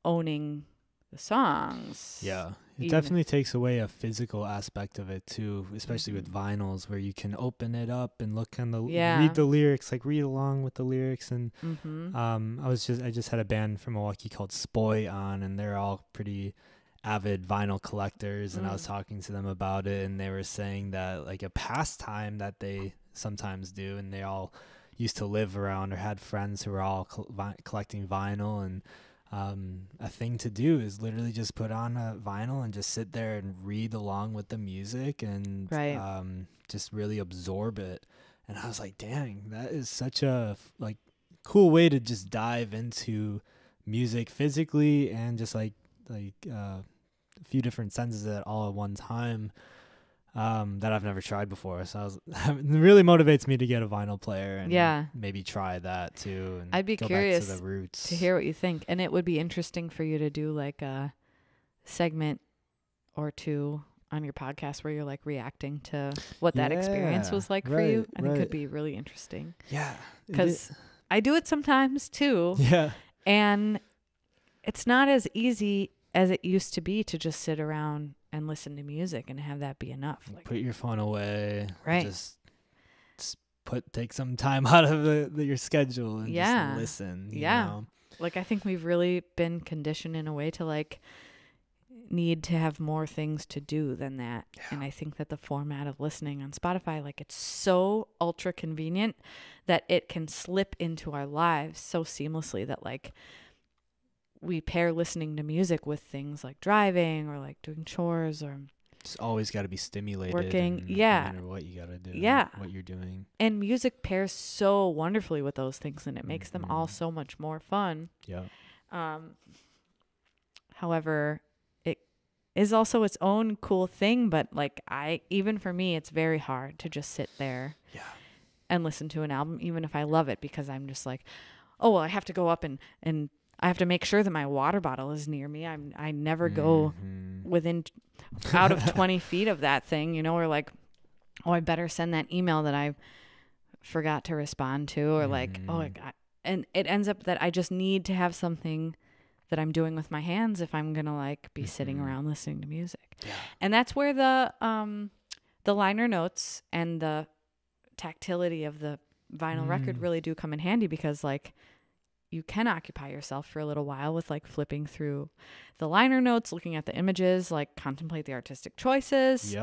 owning the songs. Yeah. It definitely takes away a physical aspect of it too, especially with vinyls, where you can open it up and look on the read the lyrics, like read along with the lyrics. And I just had a band from Milwaukee called Spoy on, and they're all pretty avid vinyl collectors, and I was talking to them about it, and they were saying that like a pastime that they sometimes do, and they all used to live around or had friends who were all collecting vinyl, and a thing to do is literally just put on a vinyl and just sit there and read along with the music and just really absorb it. And I was like, dang, that is such a like cool way to just dive into music physically and just like a few different senses at all at one time. That I've never tried before. So it really motivates me to get a vinyl player and maybe try that too. And I'd be curious back to the roots. To hear what you think. And it would be interesting for you to do like a segment or two on your podcast where you're like reacting to what that experience was like for you. I think it could be really interesting. Yeah. Because I do it sometimes too. Yeah. And it's not as easy as it used to be to just sit around and listen to music and have that be enough. Like, put your phone away. Right. Just take some time out of your schedule and just listen. You know? Like I think we've really been conditioned in a way to like need to have more things to do than that. Yeah. And I think that the format of listening on Spotify, like it's so ultra convenient that it can slip into our lives so seamlessly that like we pair listening to music with things like driving or like doing chores or it's always got to be stimulated. Working. No matter what you got to do. Yeah. What you're doing. And music pairs so wonderfully with those things and it makes them all so much more fun. Yeah. However, it is also its own cool thing, but like even for me, it's very hard to just sit there and listen to an album, even if I love it, because I'm just like, oh, well, I have to go up and I have to make sure that my water bottle is near me. I never go out of 20 feet of that thing, you know, or like, oh, I better send that email that I forgot to respond to, or like, and it ends up that I just need to have something that I'm doing with my hands if I'm going to like be sitting around listening to music. Yeah. And that's where the liner notes and the tactility of the vinyl record really do come in handy, because like you can occupy yourself for a little while with like flipping through the liner notes, looking at the images, like contemplate the artistic choices,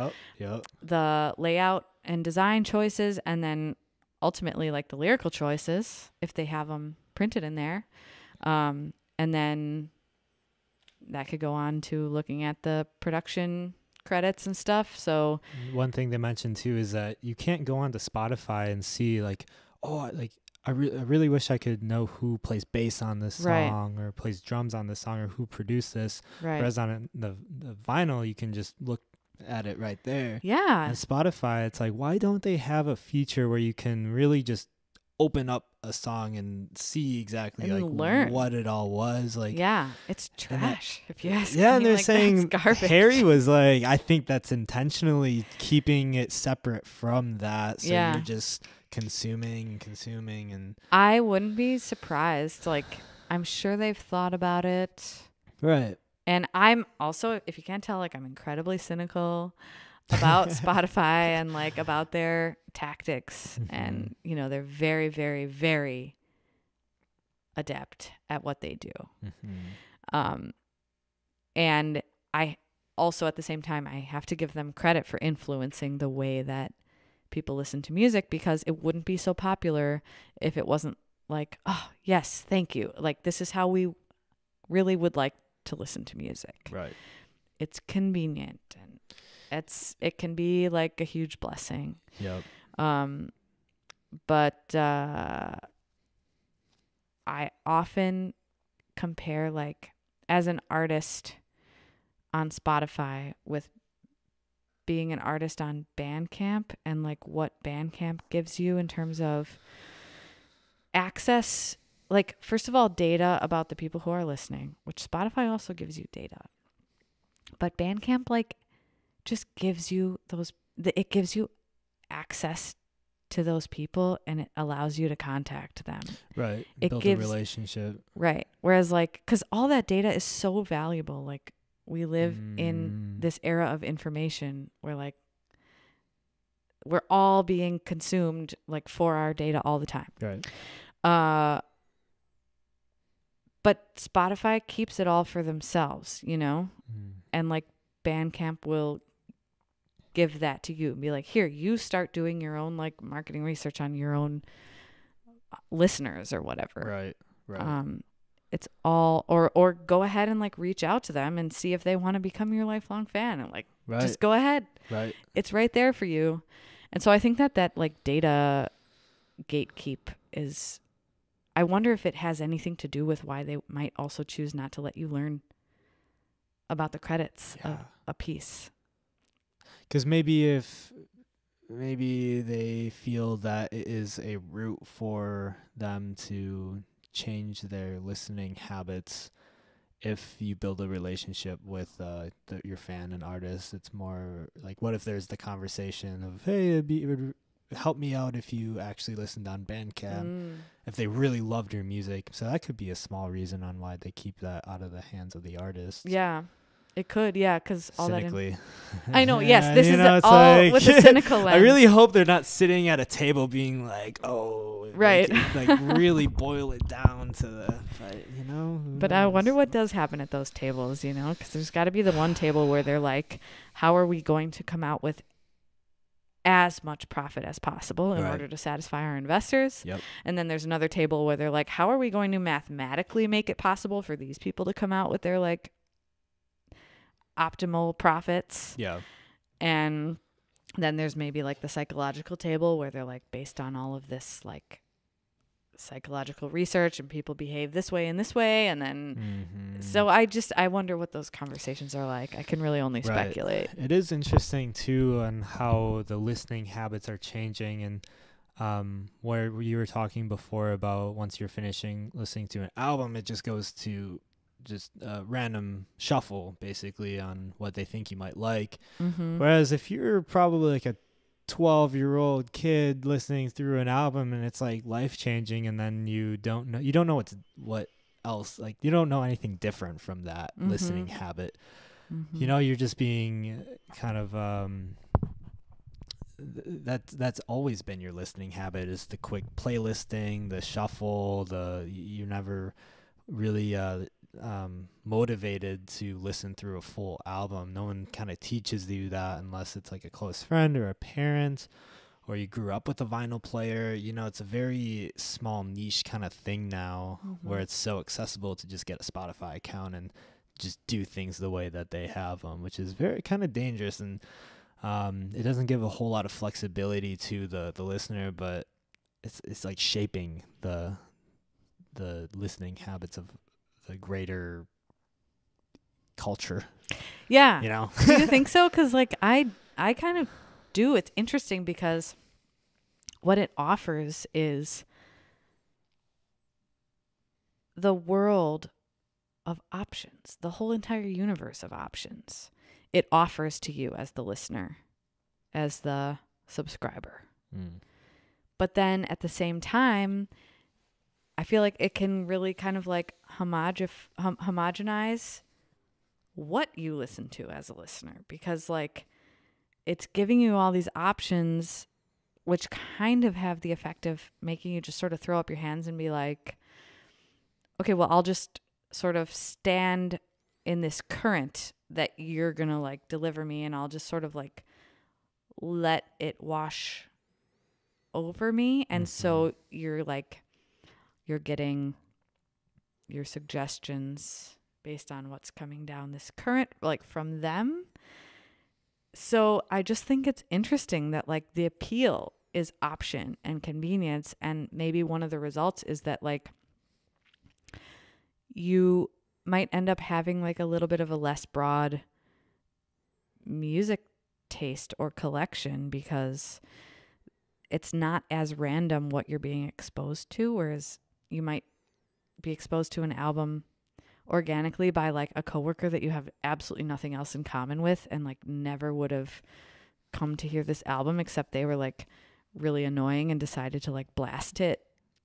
the layout and design choices, and then ultimately like the lyrical choices if they have them printed in there. And then that could go on to looking at the production credits and stuff. So one thing they mentioned too is that you can't go onto Spotify and see like, oh, like I really wish I could know who plays bass on this song or plays drums on this song or who produced this. Right. Whereas on the vinyl, you can just look at it right there. Yeah. And Spotify, it's like, why don't they have a feature where you can really just open up a song and see exactly and like learn what it all was like? Yeah, it's trash if you ask me. And they're like, saying Harry was like, I think that's intentionally keeping it separate from that, so you're just consuming and I wouldn't be surprised. Like I'm sure they've thought about it, right? And I'm also, if you can't tell, like I'm incredibly cynical about Spotify and like about their tactics. And you know, they're very, very, very adept at what they do. And I also at the same time I have to give them credit for influencing the way that people listen to music, because it wouldn't be so popular if it wasn't like, oh yes, thank you, like this is how we really would like to listen to music. Right. It's convenient and it can be like a huge blessing. Yep. But I often compare like as an artist on Spotify with being an artist on Bandcamp, and like what Bandcamp gives you in terms of access, like first of all, data about the people who are listening, which Spotify also gives you data. But Bandcamp like just gives you it gives you access to those people, and it allows you to contact them. Right. Build a relationship. Right. Whereas like, cause all that data is so valuable. Like we live in this era of information where like we're all being consumed like for our data all the time. Right. But Spotify keeps it all for themselves, you know? And like Bandcamp will give that to you and be like, here, you start doing your own like marketing research on your own listeners or whatever. Right. it's all, or go ahead and like reach out to them and see if they want to become your lifelong fan, and like, just go ahead. Right. It's right there for you. And so I think that like data gatekeep is, I wonder if it has anything to do with why they might also choose not to let you learn about the credits of a piece. Because maybe they feel that it is a route for them to change their listening habits. If you build a relationship with your fan and artist, it's more like, what if there's the conversation of, hey, it would help me out if you actually listened on Bandcamp, if they really loved your music. So that could be a small reason on why they keep that out of the hands of the artist. Yeah. It could, yeah, because all cynically. I know, yes, this is all like, with a cynical lens. I really hope they're not sitting at a table being like, oh, right, like really boil it down to the, you know. But I wonder what does happen at those tables, you know, because there's got to be the one table where they're like, how are we going to come out with as much profit as possible in order to satisfy our investors? Yep. And then there's another table where they're like, how are we going to mathematically make it possible for these people to come out with their like optimal profits? Yeah. And then there's maybe like the psychological table where they're like, based on all of this like psychological research, and people behave this way and this way, and then so I wonder what those conversations are like. I can really only speculate. It is interesting too on how the listening habits are changing, and where you were talking before about once you're finishing listening to an album, it just goes to just a random shuffle basically on what they think you might like. Whereas if you're probably like a 12-year-old kid listening through an album and it's like life-changing, and then you don't know what else, like you don't know anything different from that listening habit. You know, you're just being kind of that's always been your listening habit, is the quick playlisting, the shuffle, you're never really motivated to listen through a full album. No one kind of teaches you that unless it's like a close friend or a parent, or you grew up with a vinyl player. You know, it's a very small niche kind of thing now, where it's so accessible to just get a Spotify account and just do things the way that they have them, which is very kind of dangerous. And it doesn't give a whole lot of flexibility to the listener, but it's like shaping the listening habits of the greater culture. Yeah. You know? Do you think so? Because like I kind of do. It's interesting because what it offers is the world of options, the whole entire universe of options. It offers to you as the listener, as the subscriber. But then at the same time, I feel like it can really kind of like homogenize what you listen to as a listener, because like it's giving you all these options, which kind of have the effect of making you just sort of throw up your hands and be like, okay, well, I'll just sort of stand in this current that you're going to like deliver me, and I'll just sort of like let it wash over me. And so you're getting your suggestions based on what's coming down this current, like from them. So I just think it's interesting that like the appeal is option and convenience. And maybe one of the results is that like you might end up having like a little bit of a less broad music taste or collection, because it's not as random what you're being exposed to, whereas you might be exposed to an album organically by like a coworker that you have absolutely nothing else in common with, and like never would have come to hear this album except they were like really annoying and decided to like blast it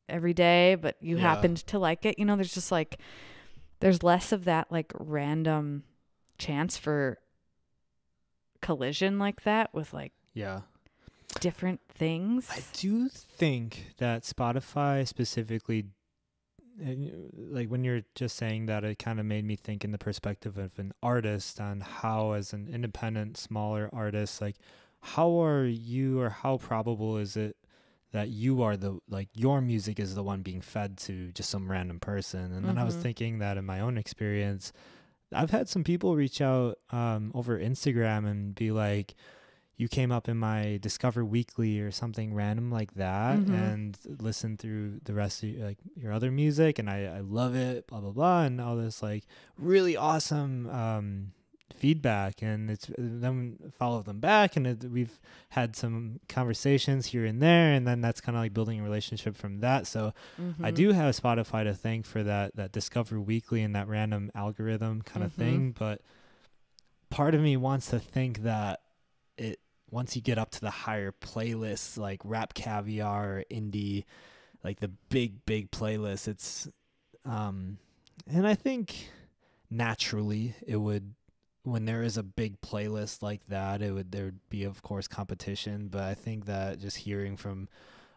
every day, but you happened to like it. You know, there's just like, there's less of that like random chance for collision like that with like different things. I do think that Spotify specifically, like when you're just saying that, it kind of made me think in the perspective of an artist on how, as an independent, smaller artist, like how are you, or how probable is it that you are the, like, your music is the one being fed to just some random person. And then I was thinking that in my own experience, I've had some people reach out over Instagram and be like, you came up in my Discover Weekly or something random like that, and listen through the rest of your other music, and I love it, blah blah blah, and all this like really awesome feedback, and it's then follow them back, and we've had some conversations here and there, and then that's kind of like building a relationship from that. So I do have Spotify to thank for that Discover Weekly and that random algorithm kind of thing, but part of me wants to think that once you get up to the higher playlists like Rap Caviar or Indie, like the big playlists, it's and I think naturally it would, when there is a big playlist like that, there would be, of course, competition. But I think that just hearing from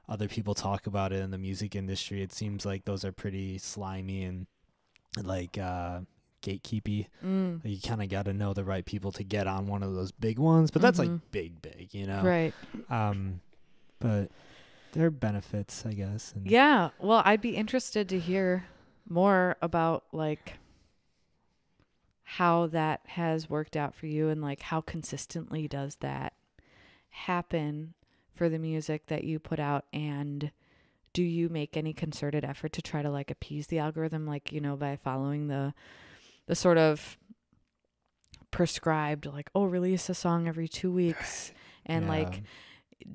other people talk about it in the music industry, it seems like those are pretty slimy and like gatekeepy. You kind of got to know the right people to get on one of those big ones, but that's like big, you know? Right. But there are benefits, I guess. And yeah. Well, I'd be interested to hear more about like how that has worked out for you, and like how consistently does that happen for the music that you put out, and do you make any concerted effort to try to like appease the algorithm, like, you know, by following the sort of prescribed, like, oh, release a song every 2 weeks, and like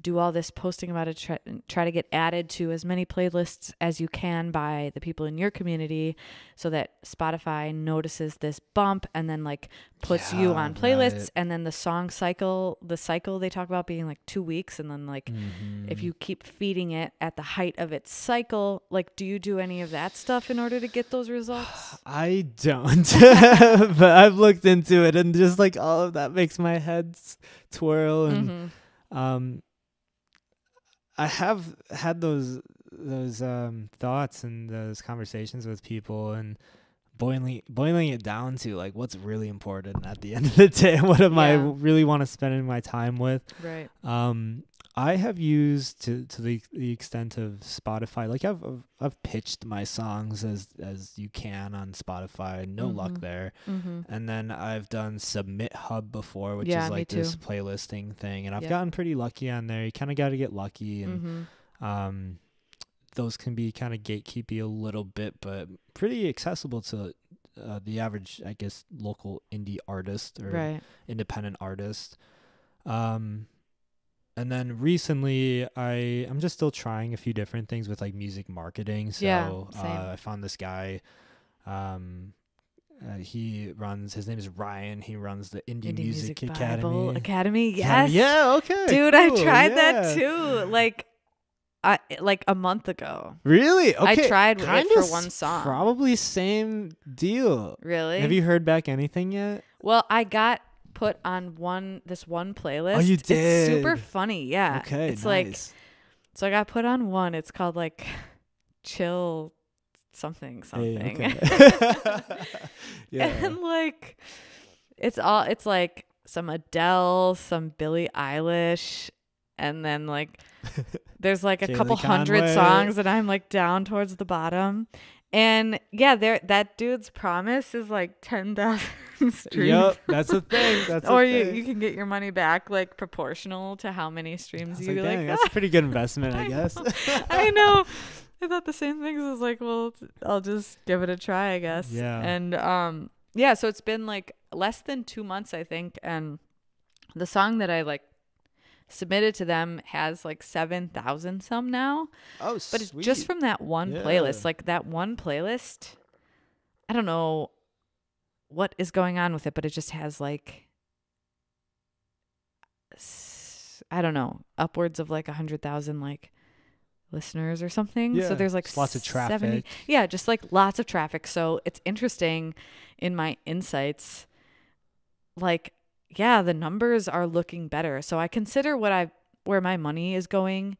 do all this posting about it, try to get added to as many playlists as you can by the people in your community, so that Spotify notices this bump and then like puts you on playlists, and then the cycle they talk about being like 2 weeks, and then like if you keep feeding it at the height of its cycle, like, do you do any of that stuff in order to get those results? I don't, but I've looked into it, and just like all of that makes my head twirl, and I have had those thoughts and those conversations with people, and boiling it down to like what's really important at the end of the day, what am I really want to spend my time with. Right. I have used to the extent of Spotify, like I've pitched my songs as you can on Spotify, no luck there. And then I've done Submit Hub before, which is like this playlisting thing, and I've gotten pretty lucky on there. You kind of got to get lucky, and those can be kind of gatekeepy a little bit, but pretty accessible to the average, I guess, local indie artist or independent artist. And then recently, I'm just still trying a few different things with like music marketing. So I found this guy. His name is Ryan. He runs the Indie Music Academy. Yes. Yeah. Okay. Dude, cool. I tried that too. Like a month ago. Really? Okay. I tried it for one song. Probably same deal. Really? Have you heard back anything yet? Well, I got put on this one playlist. Oh, you did? It's super funny. Yeah. Okay. It's nice. like, so I got put on one. It's called like Chill something. Hey, okay. Yeah. And like, it's like some Adele, some Billie Eilish, and then like there's like a couple hundred Conway. songs that I'm like down towards the bottom. And yeah, that dude's promise is like 10,000 streams. Yep, that's a thing. Or you can get your money back like proportional to how many streams you like. Dang, that's a pretty good investment, I guess. I know. I thought the same thing. I was like, well, I'll just give it a try, I guess. Yeah. And so it's been like less than 2 months, I think, and the song that I like submitted to them has like 7,000 some now. Oh, but it's just from that one playlist. Like that one playlist, I don't know what is going on with it, but it just has like, I don't know, upwards of like 100,000 like listeners or something. Yeah. So there's like just lots of traffic. 70, just like lots of traffic. So it's interesting in my insights, like, yeah, the numbers are looking better. So I consider where my money is going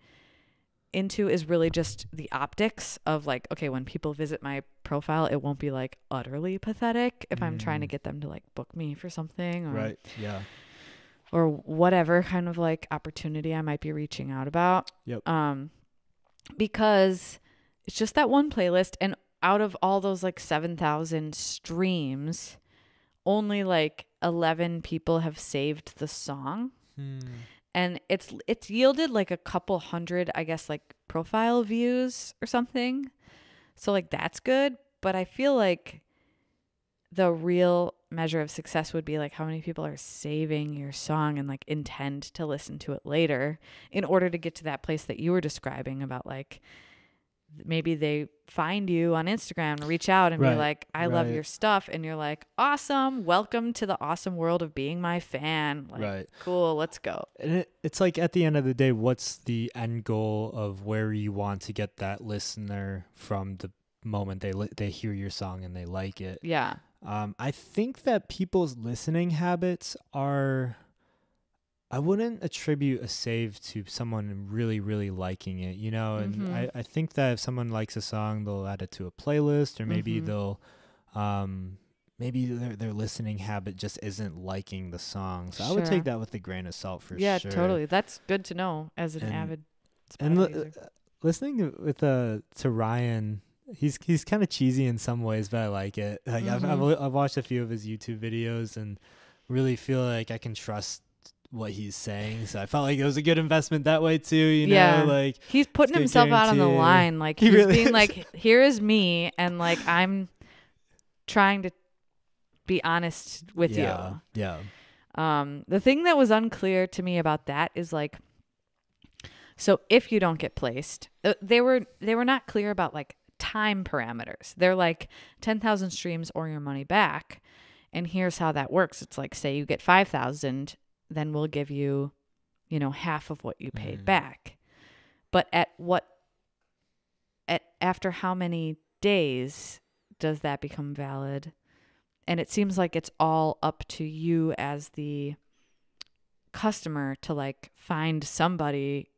into is really just the optics of like, okay, when people visit my profile, it won't be like utterly pathetic if I'm trying to get them to like book me for something, or right. Yeah. or whatever kind of like opportunity I might be reaching out about. Yep. because it's just that one playlist, and out of all those like 7,000 streams, only like 11 people have saved the song. And it's yielded like a couple hundred, I guess, like profile views or something. So like that's good, but I feel like the real measure of success would be like how many people are saving your song and like intend to listen to it later in order to get to that place that you were describing about like maybe they find you on Instagram and reach out and be like, I love your stuff. And you're like, awesome. Welcome to the awesome world of being my fan. Like, cool. Let's go. And it's like at the end of the day, what's the end goal of where you want to get that listener from the moment they hear your song and they like it? Yeah. I think that people's listening habits are, I wouldn't attribute a save to someone really, really liking it, you know? And I think that if someone likes a song, they'll add it to a playlist, or maybe they'll, maybe their listening habit just isn't liking the song. So I would take that with a grain of salt for sure. Yeah, totally. That's good to know as an avid Spotify user. Listening to Ryan, he's kind of cheesy in some ways, but I like it. Like I've watched a few of his YouTube videos and really feel like I can trust what he's saying, so I felt like it was a good investment that way too, you know. Like he's putting himself out on the line, like he's really being like, here is me, and like I'm trying to be honest with you. The thing that was unclear to me about that is like, so if you don't get placed, they were not clear about like time parameters. They're like 10,000 streams or your money back, and here's how that works. It's like, say you get 5,000, then we'll give you, you know, half of what you paid back. But after how many days does that become valid? And it seems like it's all up to you as the customer to like find somebody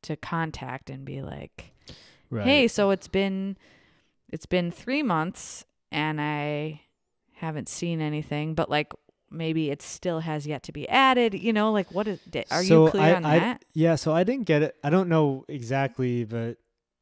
to contact and be like, hey, so it's been 3 months and I haven't seen anything, but like, maybe it still has yet to be added, you know, like are you clear on that? Yeah, so I didn't get it. I don't know exactly, but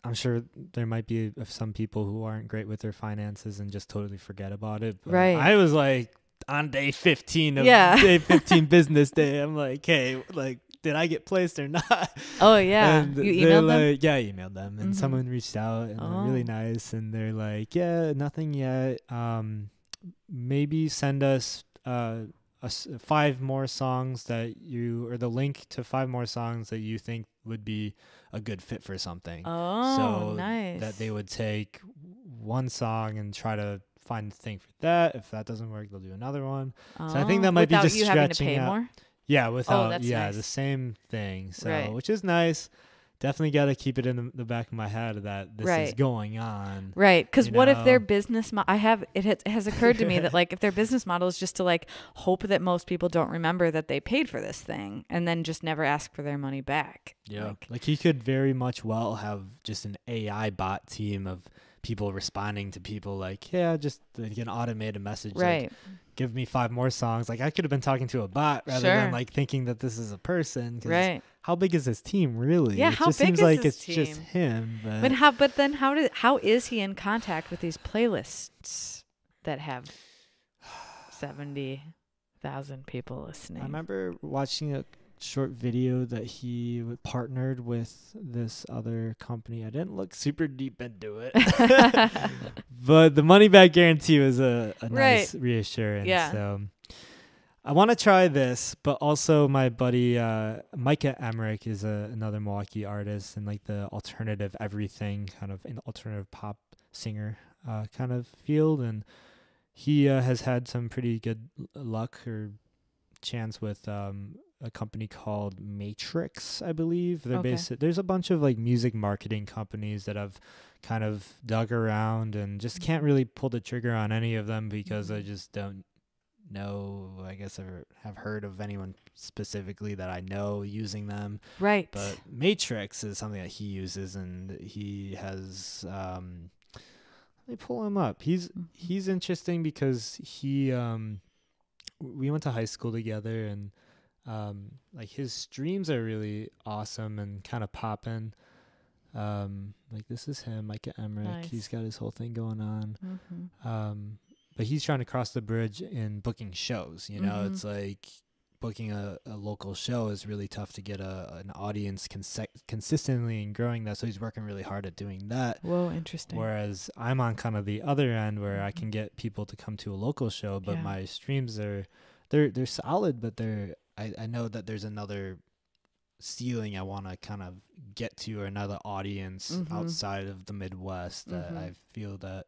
I'm sure there might be some people who aren't great with their finances and just totally forget about it. But I was like on day 15 of day 15 business day. I'm like, hey, like, did I get placed or not? Oh yeah. And you emailed them? Yeah, I emailed them, and someone reached out and they're really nice, and they're like, yeah, nothing yet. Maybe send us 5 more songs that or the link to 5 more songs that you think would be a good fit for something. So nice. That they would take one song and try to find the thing for that. If that doesn't work, they'll do another one. So I think that might be just you stretching having to pay out. More? Yeah, without nice. The same thing. So which is nice. Definitely got to keep it in the back of my head that this is going on. Right. Because what if their business it has occurred to me that like if their business model is just to like hope that most people don't remember that they paid for this thing and then just never ask for their money back. Yeah. Like he could very much well have just an AI bot team of people responding to people like, yeah, just like an automated message. Right. Like, give me 5 more songs. Like I could have been talking to a bot rather than like thinking that this is a person. Right. How big is his team really? Yeah, it how just big seems is like his it's team? just him. But then how is he in contact with these playlists that have 70,000 people listening? I remember watching a short video that he partnered with this other company. I didn't look super deep into it, but the money back guarantee was a nice reassurance. Yeah. So I want to try this, but also my buddy Micah Emmerich is another Milwaukee artist and like the alternative everything kind of an alternative pop singer kind of field, and he has had some pretty good luck or chance with a company called Matrix, I believe. They're there's a bunch of like music marketing companies that I've kind of dug around and just can't really pull the trigger on any of them because I just don't know, I guess I have heard of anyone specifically that I know using them. Right. But Matrix is something that he uses, and he has let me pull him up. He's interesting because we went to high school together, and like his streams are really awesome and kind of poppin'. Like this is him, Micah Emmerich. Nice. He's got his whole thing going on. Mm-hmm. But he's trying to cross the bridge in booking shows. You know, Mm-hmm. it's like booking a local show is really tough to get an audience consistently and growing that. So he's working really hard at doing that. Whoa, interesting. Whereas I'm on kind of the other end where I can get people to come to a local show, but Yeah. my streams they're solid, but I know that there's another ceiling I want to kind of get to, or another audience outside of the Midwest that I feel that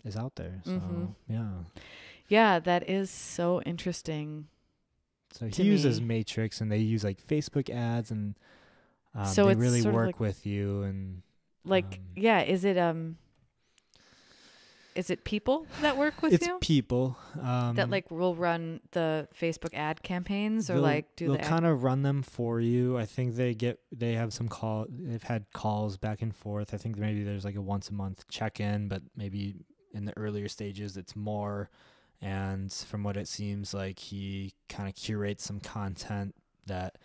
is out there. So yeah, that is so interesting. So he uses Matrix, and they use like Facebook ads, and so they really work with you, and like is it people that work with you? It's people that like will run the Facebook ad campaigns, or like they'll kind of run them for you. I think they have some they've had calls back and forth. I think maybe there's like a once a month check-in, but maybe in the earlier stages it's more. And from what it seems like, he kind of curates some content that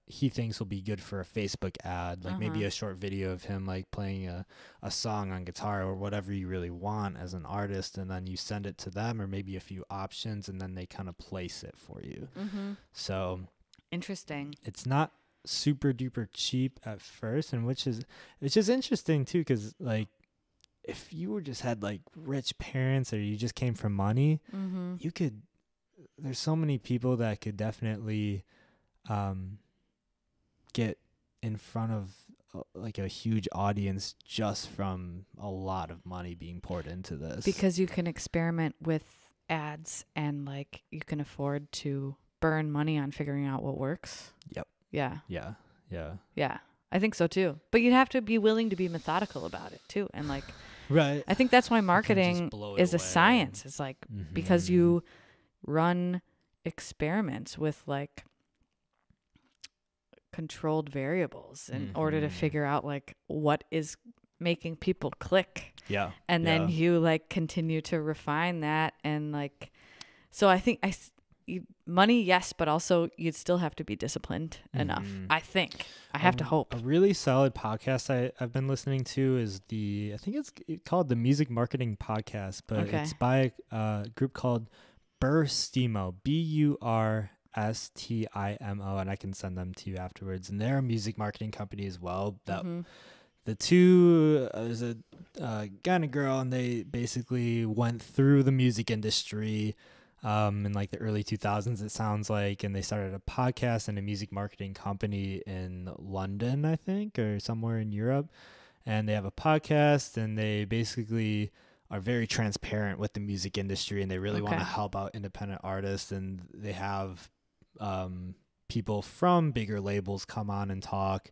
he thinks will be good for a Facebook ad, like maybe a short video of him like playing a song on guitar or whatever you really want as an artist, and then you send it to them, or maybe a few options, and then they kind of place it for you. So interesting. It's not super duper cheap at first, and which is interesting too, because like if you were just had like rich parents, or you just came from money, there's so many people that could definitely get in front of like a huge audience just from a lot of money being poured into this. Because you can experiment with ads, and like you can afford to burn money on figuring out what works. Yep. Yeah. Yeah. Yeah. Yeah. I think so too. But you'd have to be willing to be methodical about it too. And like, right. I think that's why marketing is a science. It's like, because you run experiments with like controlled variables in order to figure out like what is making people click. Yeah. And then you like continue to refine that. And like, so I think money, yes, but also you'd still have to be disciplined enough. I think. I have to hope. A really solid podcast I've been listening to is I think it's called the Music Marketing Podcast, but it's by a group called Burstimo, Burstimo, and I can send them to you afterwards. And they're a music marketing company as well. That the two, there's a guy and a girl, and they basically went through the music industry in like the early 2000s, it sounds like, and they started a podcast and a music marketing company in London, I think, or somewhere in Europe. And they have a podcast, and they basically are very transparent with the music industry, and they really want to help out independent artists. And they have people from bigger labels come on and talk,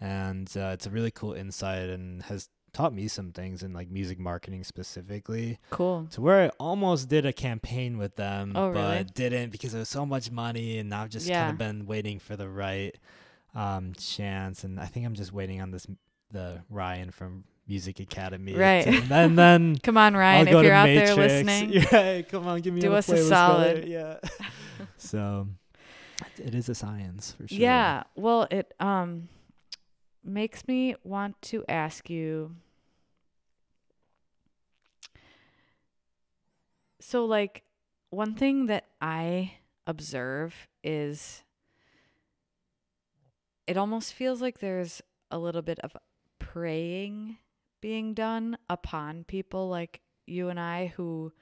and it's a really cool insight, and has taught me some things in like music marketing specifically. Cool. So where I almost did a campaign with them, but didn't, because it was so much money, and I've just kind of been waiting for the right chance. And I think I'm just waiting on the Ryan from Music Academy. Right. And then come on, Ryan, if you're out Matrix. there listening. Yeah, come on, give me do us a brother. solid. Yeah. So it is a science for sure. Yeah. Well, it makes me want to ask you, so like one thing that I observe is it almost feels like there's a little bit of preying being done upon people like you and I who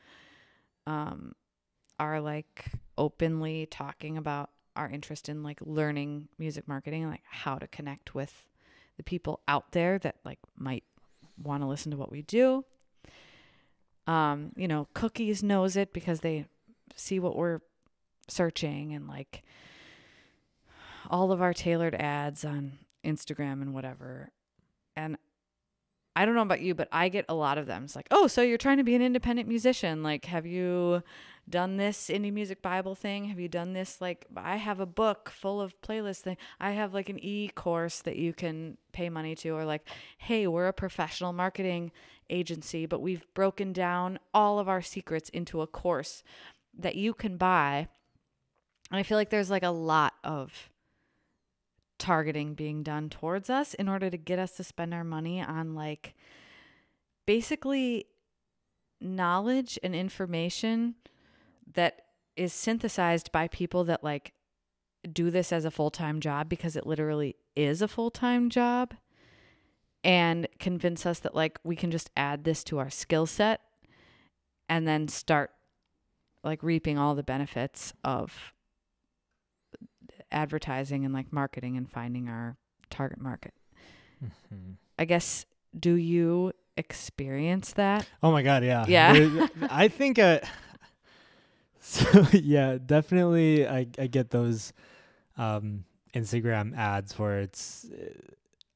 are like openly talking about our interest in like learning music marketing and like how to connect with the people out there that like might want to listen to what we do. Cookies knows it because they see what we're searching, and like all of our tailored ads on Instagram and whatever. And I don't know about you, but I get a lot of them. It's like, oh, so you're trying to be an independent musician. Like, have you done this indie music Bible thing? Have you done this? Like, I have a book full of playlists thing. I have like an e-course that you can pay money to. Or like, hey, we're a professional marketing agency, but we've broken down all of our secrets into a course that you can buy. And I feel like there's like a lot of targeting being done towards us in order to get us to spend our money on like basically knowledge and information that is synthesized by people that like do this as a full-time job, because it literally is a full-time job, and convince us that like we can just add this to our skill set and then start like reaping all the benefits of advertising and like marketing and finding our target market. Mm-hmm. I guess, do you experience that? Oh my God. Yeah. Yeah. I think, so yeah, definitely. I get those, Instagram ads where it's,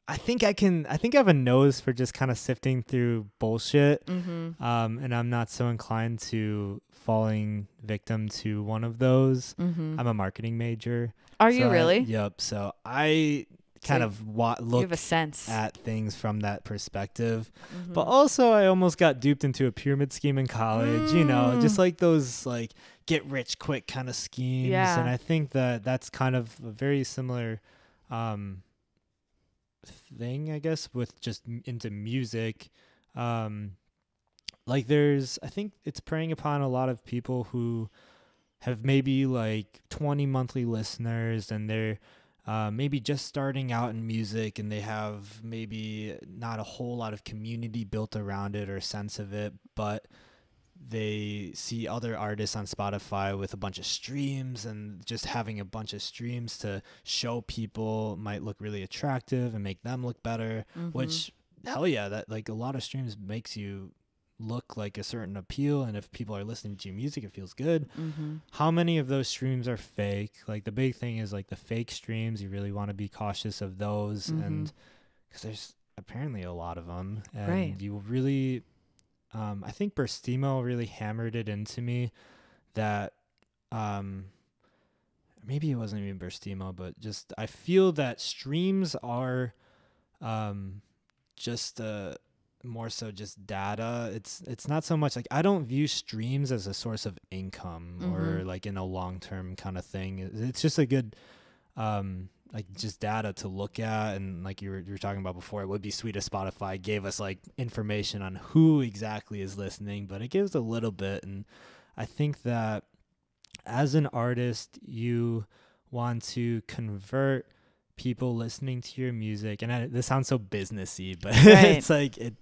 I think I have a nose for just kind of sifting through bullshit. Mm-hmm. And I'm not so inclined to falling victim to one of those. Mm-hmm. I'm a marketing major. Are you really? Yep. So I kind of look you have a sense at things from that perspective. Mm-hmm. But also I almost got duped into a pyramid scheme in college, you know, just like those like get rich quick kind of schemes. Yeah. And I think that that's kind of a very similar thing, I guess, with just into music. Like I think it's preying upon a lot of people who have maybe like 20 monthly listeners, and they're maybe just starting out in music, and they have maybe not a whole lot of community built around it or sense of it, but they see other artists on Spotify with a bunch of streams, and just having a bunch of streams to show people might look really attractive and make them look better, which hell yeah, that like a lot of streams makes you look like a certain appeal, and if people are listening to your music, it feels good. How many of those streams are fake? Like the big thing is like the fake streams. You really want to be cautious of those, and because there's apparently a lot of them, and you really I think Burstimo really hammered it into me that maybe it wasn't even Burstimo, but just I feel that streams are just more so just data. It's not so much like, I don't view streams as a source of income or like in a long-term kind of thing. It's just a good like just data to look at, and like you were talking about before, it would be sweet if Spotify gave us like information on who exactly is listening, but it gives a little bit. And I think that as an artist, you want to convert people listening to your music, and this sounds so businessy, but it's like it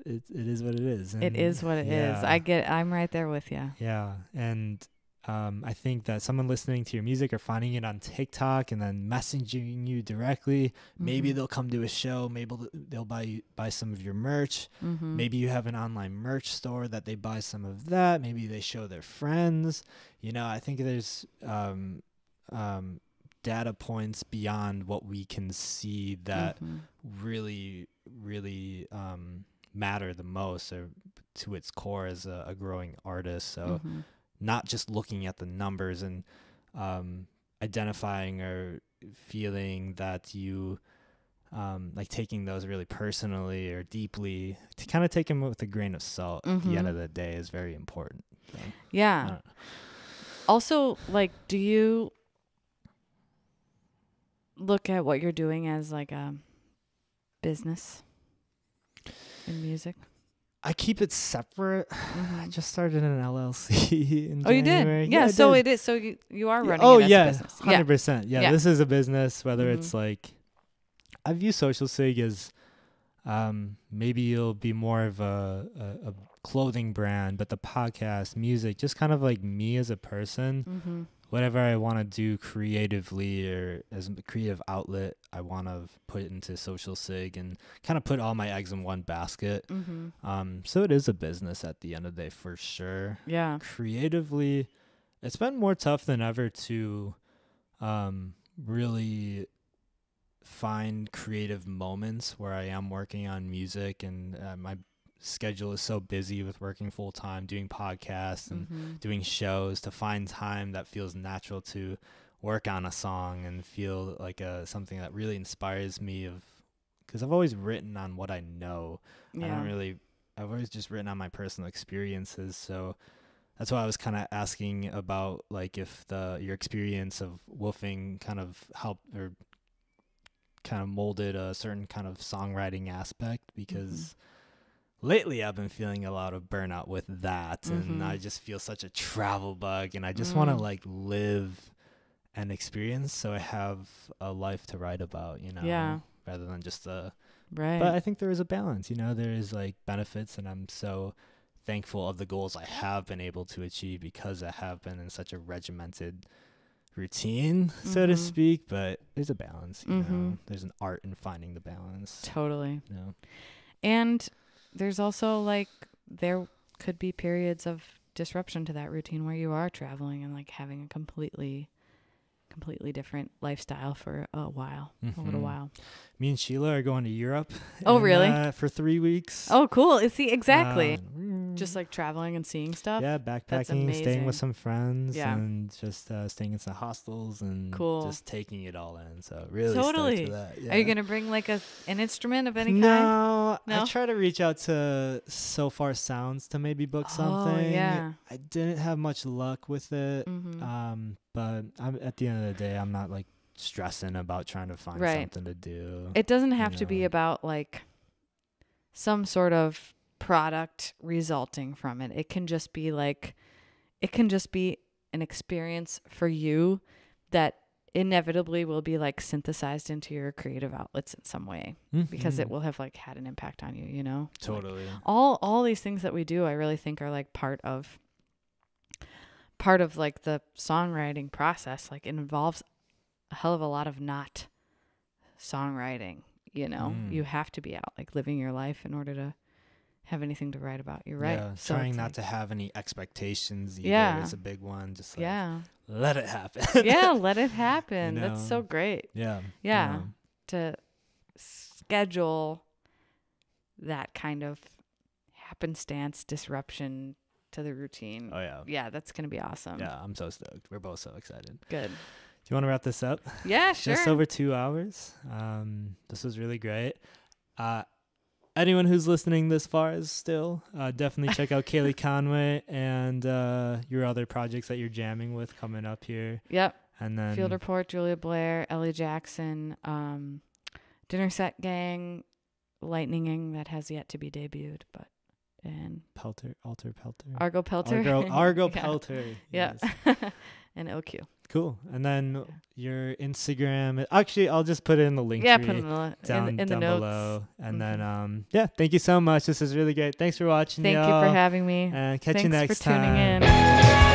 is what it is. And it is what it is. I'm right there with you. Yeah. And I think that someone listening to your music or finding it on TikTok and then messaging you directly, maybe they'll come to a show, maybe they'll buy some of your merch. Maybe you have an online merch store that they buy some of that. Maybe they show their friends. You know, I think there's data points beyond what we can see that really, really matter the most, or to its core as a growing artist. So not just looking at the numbers and identifying or feeling that you like taking those really personally or deeply, to kind of take them with a grain of salt at the end of the day is very important. So, yeah. Also, like, do you look at what you're doing as like a business in music? I keep it separate. I just started an LLC in January. You did? Yeah, so it is. So you are running it as a business. 100%. Yeah, this is a business, whether it's like, I view Social Sig as maybe it'll be more of a clothing brand, but the podcast, music, just kind of like me as a person. Whatever I want to do creatively or as a creative outlet, I want to put into Social Sig and kind of put all my eggs in one basket. So it is a business at the end of the day, for sure. Yeah. Creatively, it's been more tough than ever to really find creative moments where I am working on music, and my schedule is so busy with working full time, doing podcasts and doing shows, to find time that feels natural to work on a song and feel like something that really inspires me, because I've always written on what I know. I've always just written on my personal experiences. So that's why I was kind of asking about like if your experience of woofing kind of helped or kind of molded a certain kind of songwriting aspect, because lately I've been feeling a lot of burnout with that, and I just feel such a travel bug, and I just want to like live and experience, so I have a life to write about, you know, rather than just right. But I think there is a balance, you know, there is like benefits, and I'm so thankful of the goals I have been able to achieve because I have been in such a regimented routine, so to speak. But there's a balance, you know, there's an art in finding the balance. Totally. You know? And there's also like, there could be periods of disruption to that routine where you are traveling and like having a completely different lifestyle for a little while. Me and Sheila are going to Europe. Oh, really? For 3 weeks. Oh, cool. See, exactly. Just like traveling and seeing stuff. Yeah, backpacking, staying with some friends, and just staying in some hostels and just taking it all in. So really totally. For that. Yeah. Are you gonna bring like an instrument of any kind? No, I try to reach out to So Far Sounds to maybe book something. Yeah. I didn't have much luck with it. But at the end of the day, I'm not like stressing about trying to find something to do. It doesn't have to be about like some sort of product resulting from it. It can just be an experience for you that inevitably will be like synthesized into your creative outlets in some way, because it will have like had an impact on you, you know? Totally. Like, all these things that we do, I really think are like part of like the songwriting process. Like it involves a hell of a lot of not songwriting, you know? You have to be out like living your life in order to have anything to write about. You're right. Yeah, so trying not like, to have any expectations either is a big one. Just like, let it happen. Let it happen. You know? That's so great. Yeah. To schedule that kind of happenstance disruption to the routine. Oh, yeah. Yeah, that's going to be awesome. Yeah, I'm so stoked. We're both so excited. Good. Do you want to wrap this up? Yeah, sure. Just over 2 hours. This was really great. Anyone who's listening this far is still definitely check out Caley Conway and your other projects that you're jamming with coming up here. Yep. And then Field Report, Julia Blair, Ellie Jackson, Dinner Set Gang, Lightninging that has yet to be debuted, and Pelter. Argo Pelter. Argo Pelter. Yeah. And OQ. Cool. And then your Instagram. Actually, I'll just put it in the link tree put it down the notes below. And then, thank you so much. This is really great. Thanks for watching. Thank you for having me. And catch you Thanks next for tuning time. in.